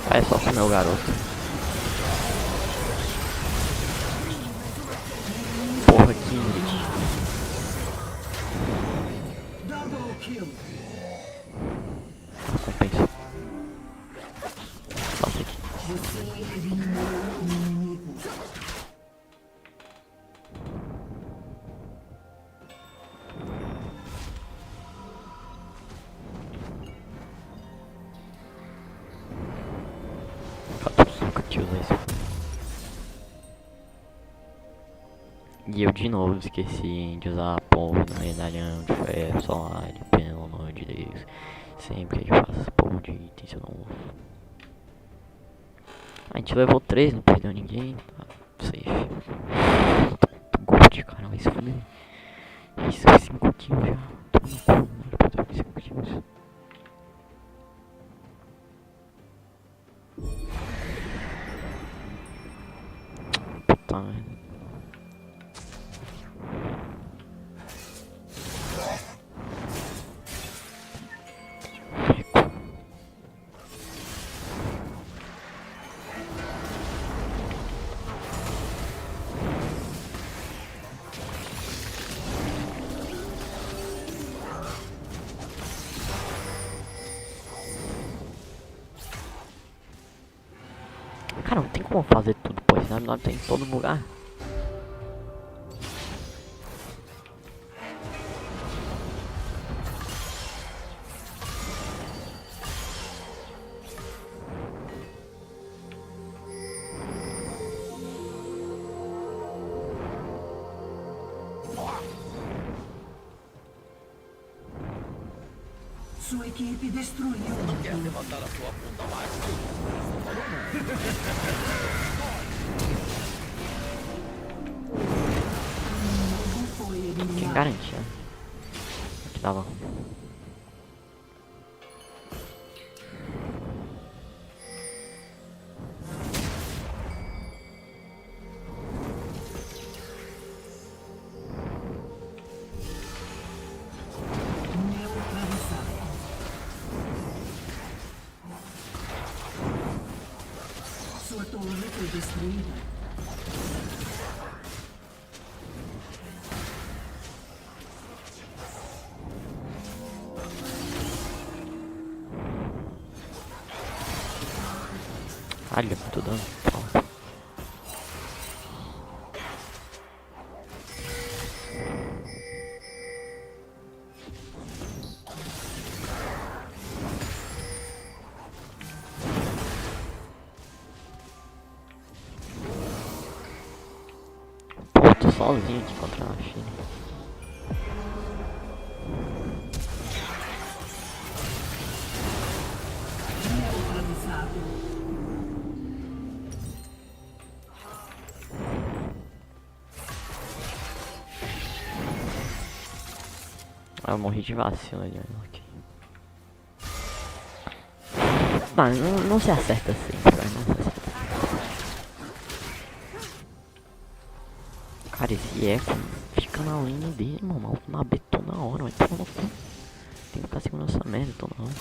Vai só com o meu garoto. Porra, que Ingrid. Double kill. Compensa. Passa aqui. Você eliminou um inimigo. Katsuka que usa isso. E eu de novo esqueci de usar a porra do medalhão de ferro solar, pelo amor de Deus. Sempre que a gente faz essa porra de itens eu não uso. A gente levou 3, não perdeu ninguém. Tá safe. Gold, cara, vai se fuder. Isso, 5 kills já. Tô no cu, mano, pra ter 5 kills. Puta merda. Cara, não tem como fazer tudo, pô. Esse W9 tem em todo lugar. Sua equipe destruiu. Não quer levantar a sua bunda mais. Quem garante, né? Que dava. Sua torre foi destruída. Olha, muito dano. Pô, tô sozinho aqui contra a China. Neutralizado. Ah, eu morri de vacilo ali, ok. Mano, não se acerta sempre, velho, não se acerta. Cara, esse eco fica na linha dele, mano, na B toda hora, vai tomar no cu. Tem que ficar segurando essa merda toda hora.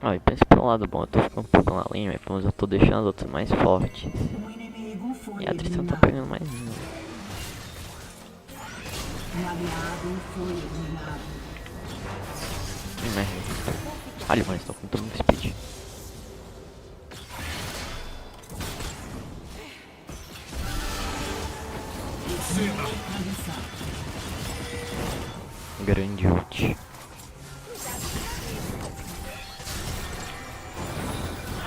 Ah, e pensa pro lado bom, eu tô ficando um pouco na lane, mas eu tô deixando as outras mais fortes. O inimigo foi E a Tristana tá eliminado. pegando mais um. Um aliado foi eliminado. Olha, mano, estou com todo mundo speed. Grande ult.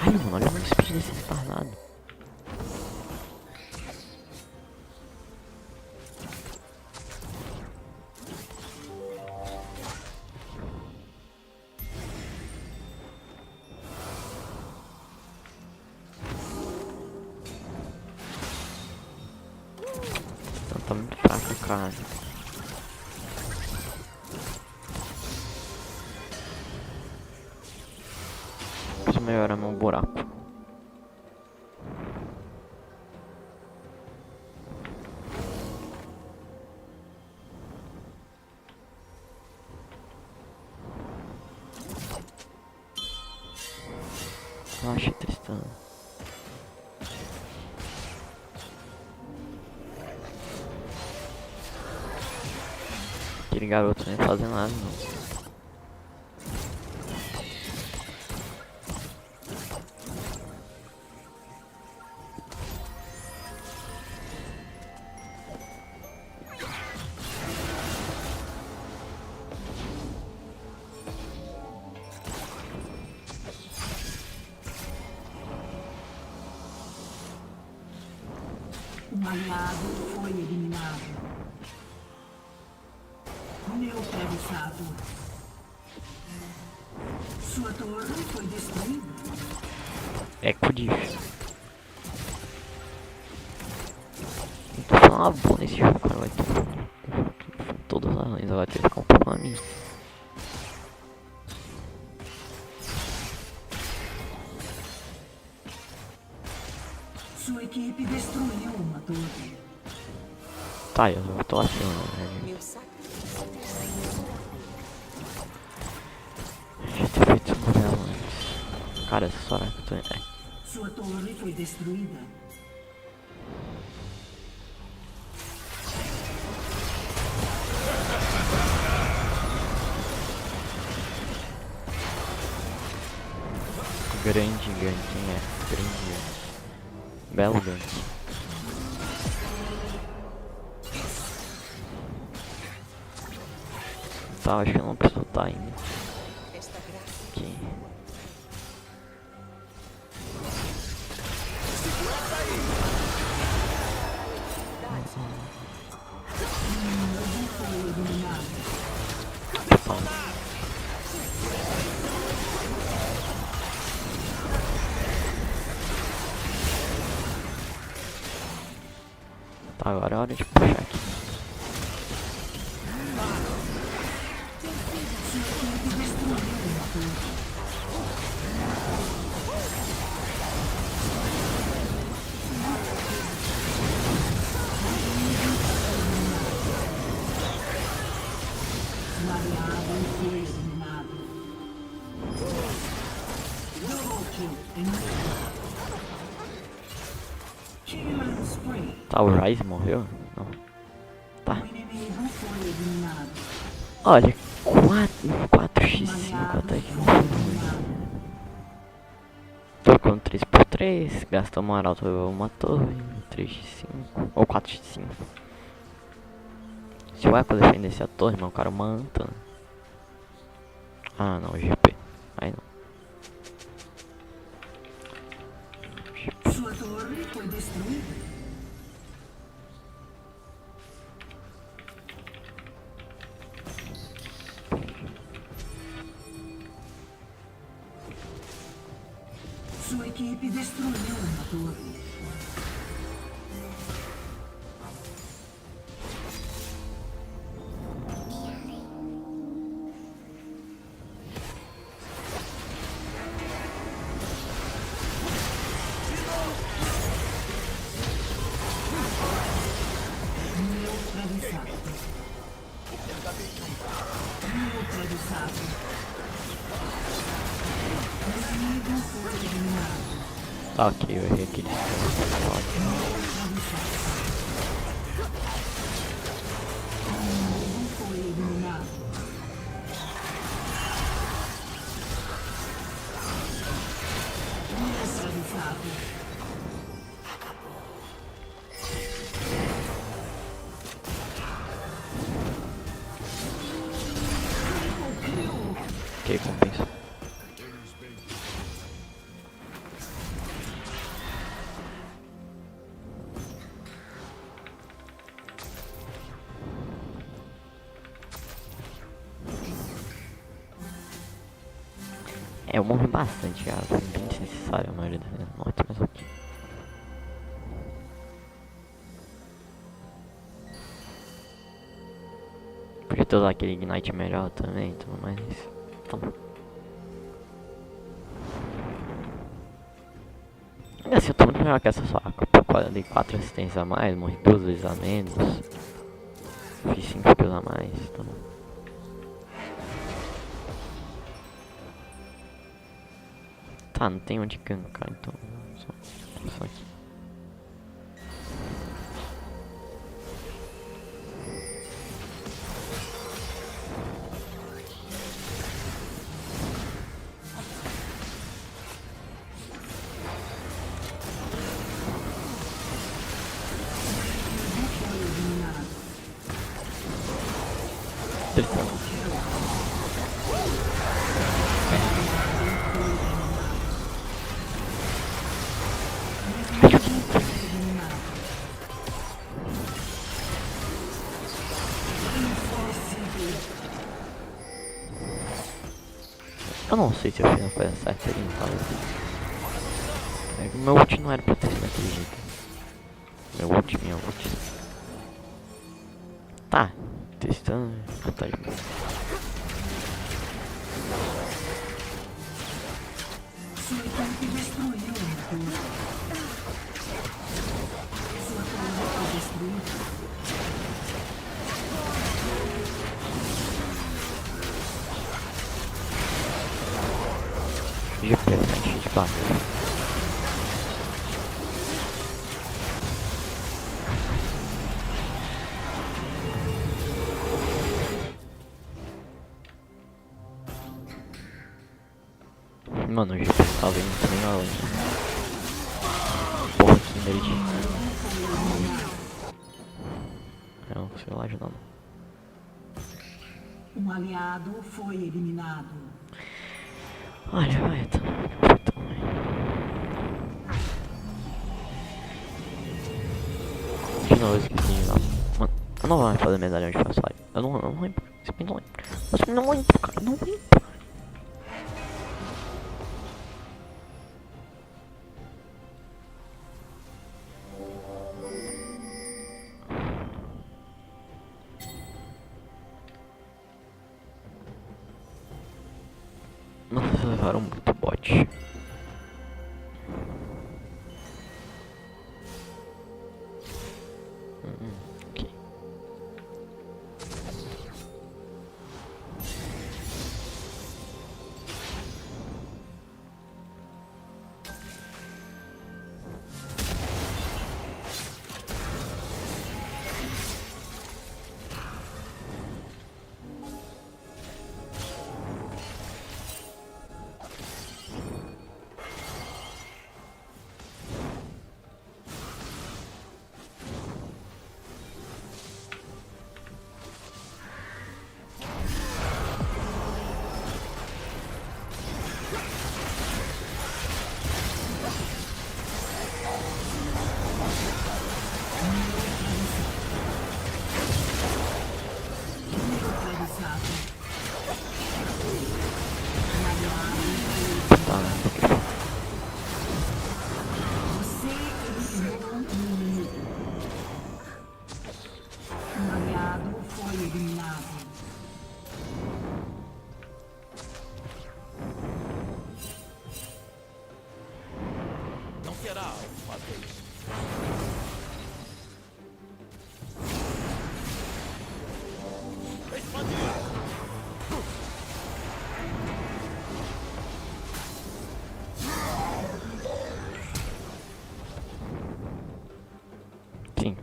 Ai, mano, olha o speed desse retardado. Então tá muito fraco, cara. Preciso melhorar meu buraco. Relaxa, Tristana. Aquele garoto nem fazendo nada, não. Um aliado foi eliminado. Neutralizado. Sua torre foi destruída. Eco diff. Eu tô falando uma boa nesse jogo, cara. Vai ter todas as lanes, vai ter que ficar um pouco na minha. Sua equipe destruiu uma torre. Tá, eu tô assim, né? Meu sacrifício. Já ter feito isso por ela antes. Cara, essa Soraka que eu tô. Sua torre foi destruída. Grande gank, né? Grande gank. Belo gank. Tá, acho que eu não preciso lutar ainda. Aqui. Tá. Tá, agora é hora de puxar aqui. Um aliado foi eliminado. Double kill. Killing spree. Tá, o Ryze morreu? Não. Tá. O inimigo foi eliminado. Olha, 4x5 até que não foi ruim. Trocando 3x3, gastamos uma arauto, uma torre, 3x5, ou 4x5. Se o Echo defendesse a torre, meu cara, uma anta. Ah não, GP. Aí não. Sua torre foi destruída. Sua equipe destruiu uma torre. Neutralizado. Neutralizado. Ok, eu errei aquele. Foi eliminado. Neutralizado. Ok, compensa. É, eu morri bastante já, foi bem desnecessário a maioria das mortes, mas ok. Podia ter usado aquele Ignite melhor também e tudo mais. Então. Ainda assim, eu tô muito melhor que essa faca. Eu dei 4 assistências a mais, morri 2 vezes a menos. Fiz 5 kills a mais, então. Tá, não tem onde gankar, então. Só aqui. Tristão. Eu não sei se eu fiz a coisa certa ali, então. Meu ult não era pra ter sido daquele jeito. Meu ult, minha ult. Tá, testando. Tá de boa. Sua equipe destruiu o reator. Sua torre foi destruída. GP, tá cheio de barulho. Mano, o GP tá vendo também lá longe. Porra, que nerd. Não, sei lá ajudando. Um aliado foi eliminado. Olha, vai, tá. De novo, eu esqueci de lá. Mano, eu não vou fazer medalhão de passagem. Eu não lembro. Esse não lembro. Eu não lembro, cara. Não lembro. Nossa, vocês levaram muito bot. Ok. Sim.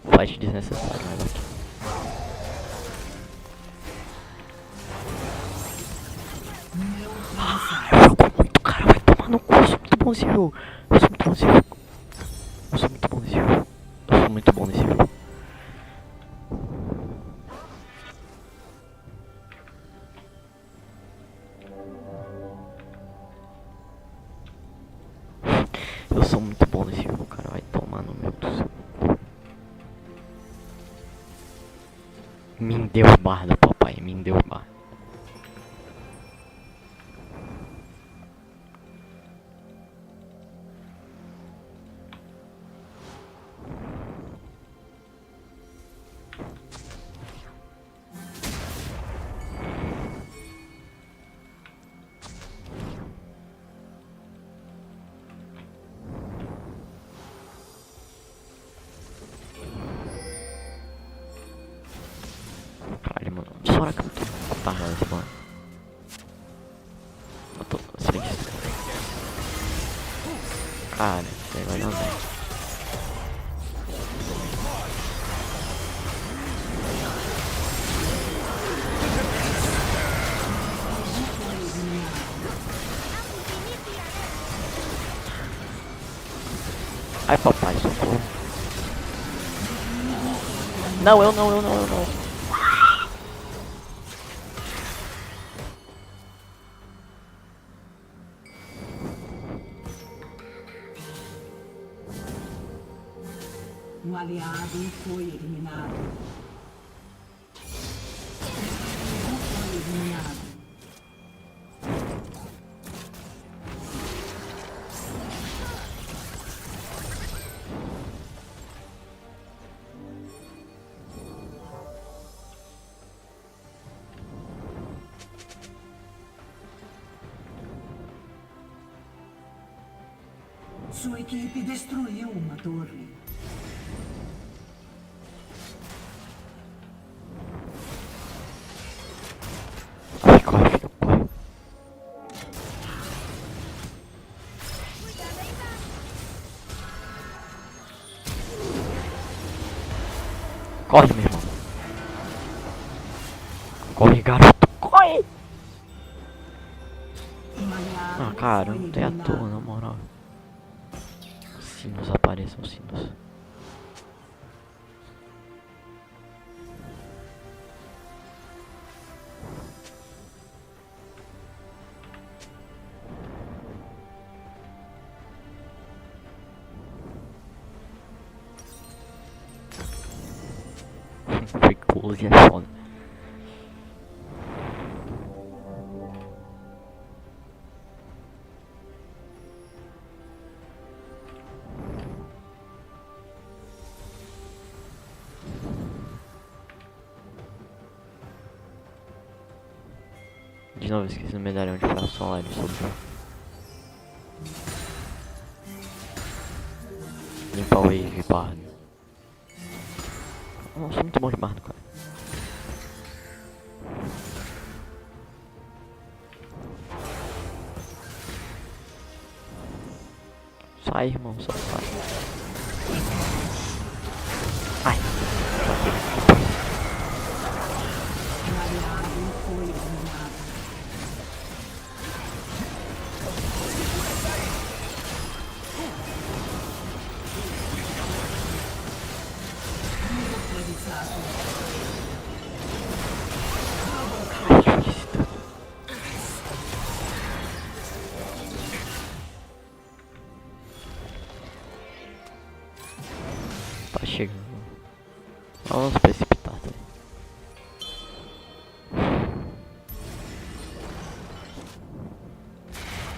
Flash desnecessário, mas aqui. Eu jogo muito, cara. Vai tomar no cu. Eu sou muito bom nesse jogo. Eu sou muito bom nesse jogo. Eu sou muito bom nesse jogo. Eu sou muito bom nesse jogo. Eu sou muito bom nesse jogo, cara. Vai tomar no meu do seu cu. Me deu barda, papai. Me deu barda. Caralho, mano. Sora que eu tô otário nesse mano. Eu tô. Cara, isso aí vai dar merda. Ai, papai, socorro. Não, eu não. Um aliado foi eliminado. Foi eliminado. Sua equipe destruiu uma torre. Ai, corre, filho, corre. Corre, meu irmão. Corre, garoto, corre! Ah, cara, não tem à toa, na moral. Sinos apareçam, sinos. Foi close, é foda. De novo, esqueci o medalhão de fração lá, ele sobrou. Limpar o wave, bardo. Eu sou muito bom de bardo, cara. Sai, irmão, só sai. Ai. Um aliado foi eliminado. Tá chegando. Vamos precipitar, tá?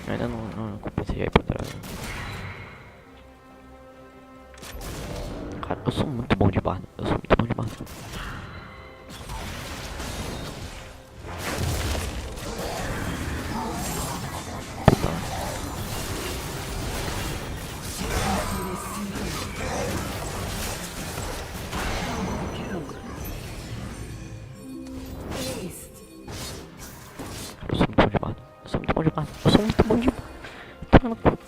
Eu ainda não compensei aí pra trás. Cara, eu sou muito bom de bardo. Eu sou muito bom de bardo. Puta. Eu sou muito bom de bardo. Eu sou muito bom de bardo. Eu sou muito bom de bardo. Toma no cu.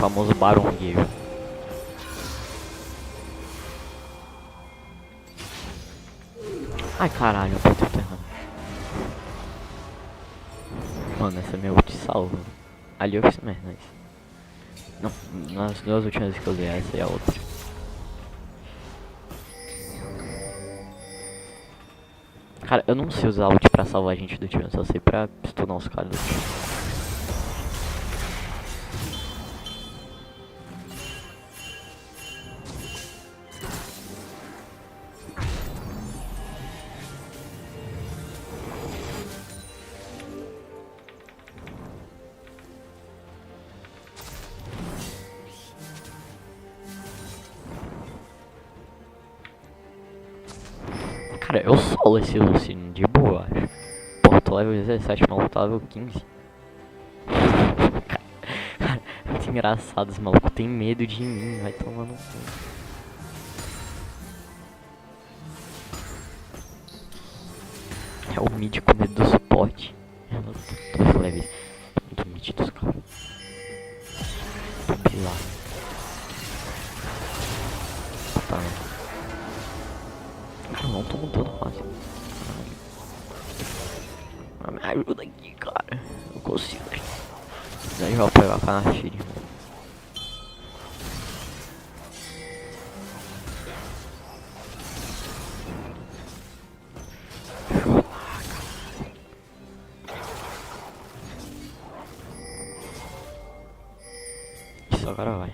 famoso barongueiro. Ai caralho, eu apertei o terreno. Mano, essa é minha ult salva. Ali eu fiz merda, nice. Não, nas duas últimas vezes que eu usei essa e a outra. Cara, eu não sei usar ult pra salvar a gente do time, eu só sei pra stunar os caras do time. Cara, eu solo esse Luciano de boa, acho. Porra, tô level 17, maluco tá level 15. Cara, muito engraçado, esse maluco tem medo de mim, vai tomando um cu. É o mid com medo do suporte. Eu não tô leve. Muito mid dos caras. Tô pilado. Tá, né? Eu não tô montando fácil. Me ajuda aqui, cara. Eu consigo. Daí eu vou pegar a Kanashiri. Isso agora vai.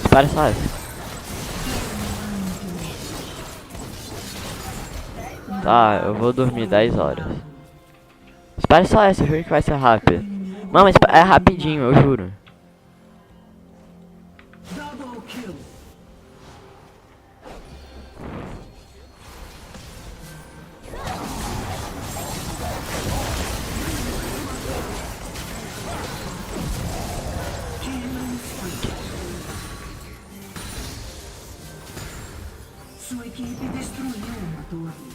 Espera só essa. Tá, eu vou dormir 10 horas. Espera só essa, eu juro que vai ser rápido. Não, mas é rapidinho, eu juro. Double kill. Sua equipe destruiu uma torre.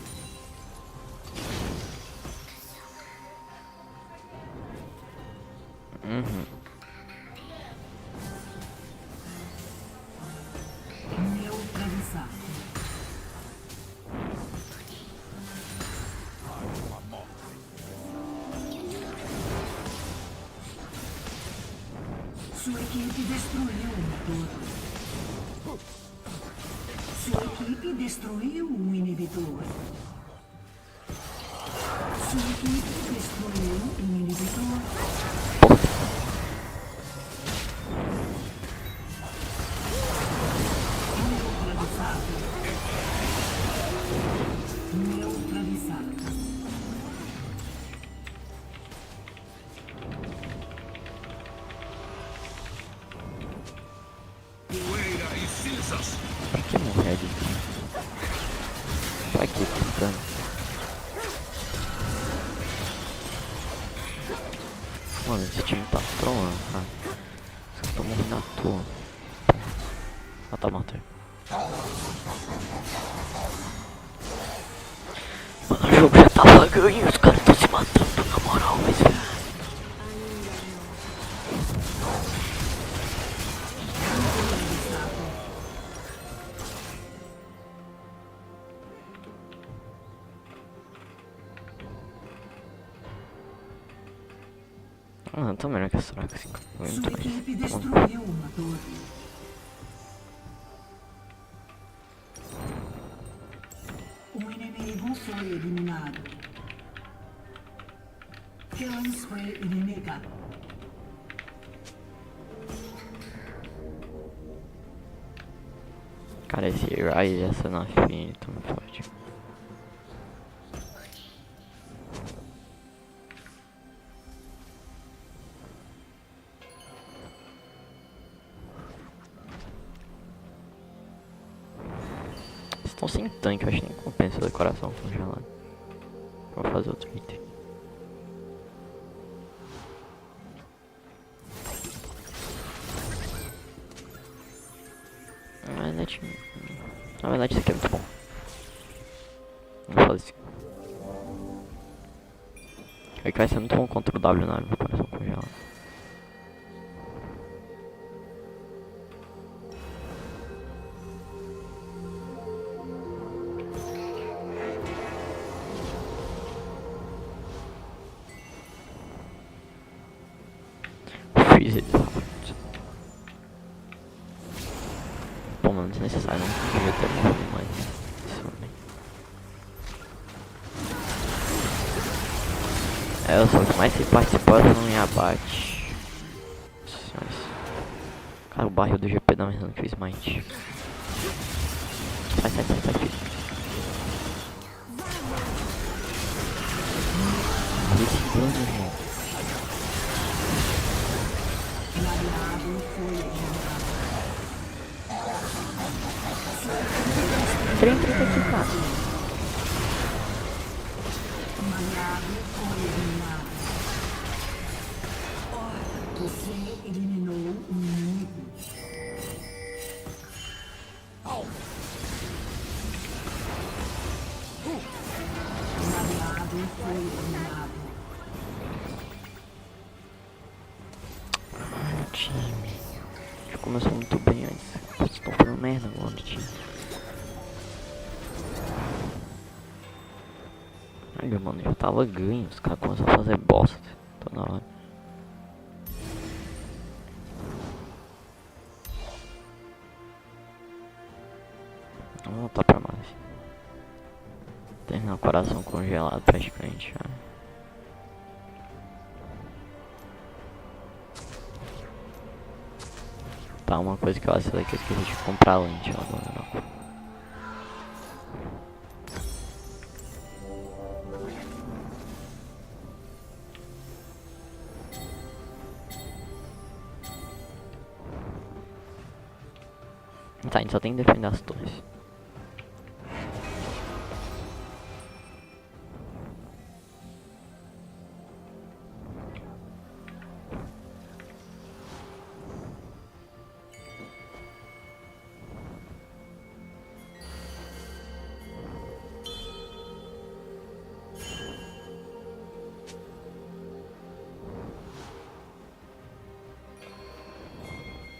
Neutralizado. Sua equipe destruiu uma torre. Sua equipe destruiu um inibidor. Sua equipe destruiu um inibidor. Neutralizado. Pra que morrer de time? Pra que tentando? Mano, esse time tá trolando, cara. Eu tô morrendo à toa. Ah, tá, matei. Mano, o jogo já tava ganho e os caras tão se matando, na moral, mas velho. Ah, tô melhor que a Soraka, 5 Sua muito equipe mais. destruiu uma torre. Um inimigo foi eliminado. Killing spree inimiga. Cara, esse Rai e essa Nafine tão forte. Estão sem tanque, eu acho que nem compensa o decoração congelado. Vou fazer outro item. Na verdade isso aqui é muito bom. Vamos fazer isso. É que vai ser muito bom contra o W na área, meu coração congelado. Freeze it. Pô, mano, desnecessário, não devia ter morrido mais. É, eu sou o que mais se participando no em abate. Senhores. Cara, o barril do GP dá mais dano que o Smite. Sai, filho. Esse dano, irmão. Trem aqui, cara. Você eliminou um inimigo. Um aliado foi eliminado. Time. Já começou muito bem antes. Vocês estão fazendo merda agora, time. Olha, mano, já tava ganho. Os caras começaram a fazer bosta toda hora. Vamos voltar pra mais. Terminar o coração congelado praticamente já. Tá, uma coisa que eu acho que eu esqueci de comprar a lente agora não. Tá, a gente só tem que defender as torres.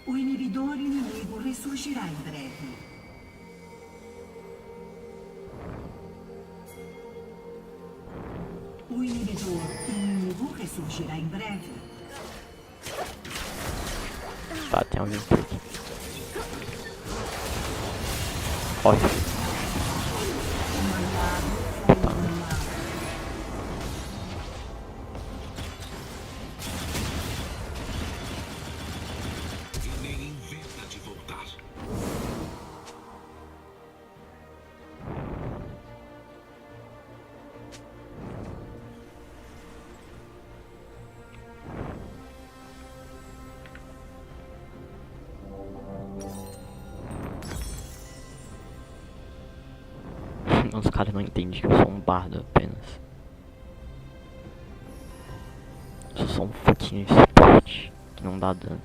O inibidor inimigo ressurgirá em breve. O inibidor inimigo ressurgirá em breve. Tá, tem alguém por aqui. Olha. Os caras não entendem que eu sou um bardo apenas. Eu sou um fucking suporte que não dá dano.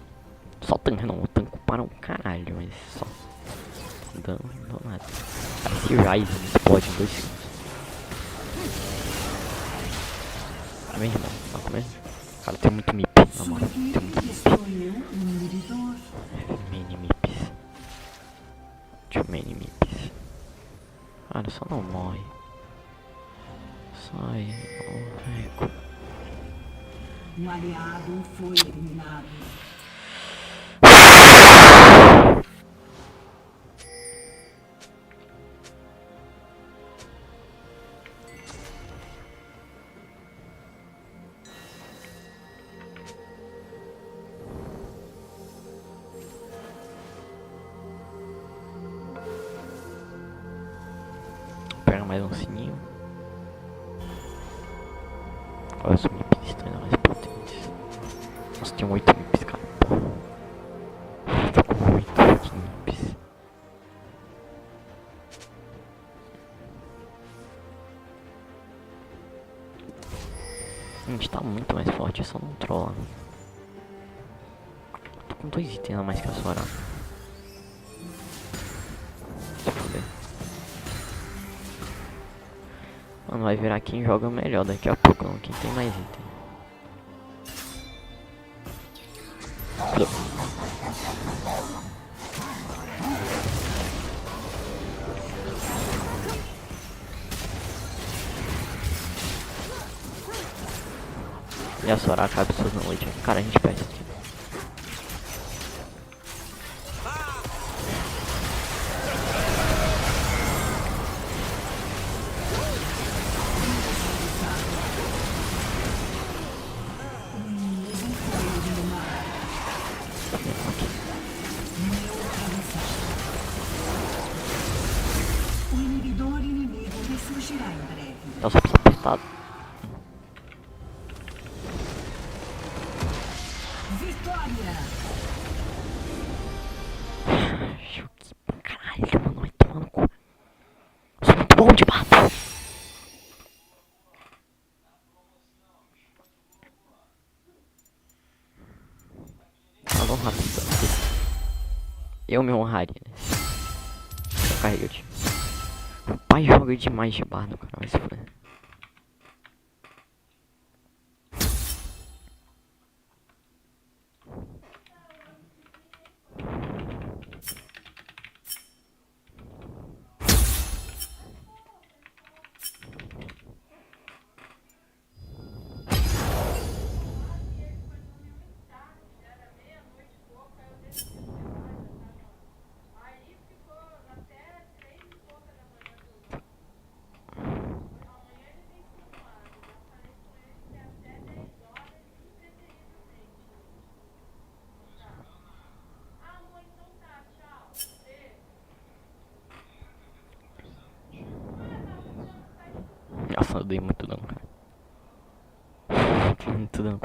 Só tanque não, eu tanco para um caralho, mas só dano não dá nada. Esse Ryze explode em 2 segundos. Meu irmão, tá comendo? Cara, tem muito mip, na moral, tem muito mip. Mini mips. Too many mips. Cara, só não morre. Sai, oh, Um aliado foi eliminado. Pega mais um sininho. Olha os mips estão mais potentes. Nossa, tem 8 mips, cara. Tô com 8 mips. A gente tá muito mais forte, é só não trollar. Tô com 2 itens a mais que a Sora. Se fuder. Mano, vai virar quem joga melhor daqui a pouco, não. Quem tem mais item. E a Soraka absurda na noite. Cara, a gente perde isso aqui. O inibidor inimigo ressurgirá em breve. Eu só preciso apertado. Vitória! Chuki pra caralho, mano. Vai tomar no cu. Eu sou muito bom de mato. Fala rápido. Eu me honraria. Eu carrego o time. O pai joga demais de bardo, cara. Vai se fuder. Nossa, eu dei muito dano, cara. Muito dano.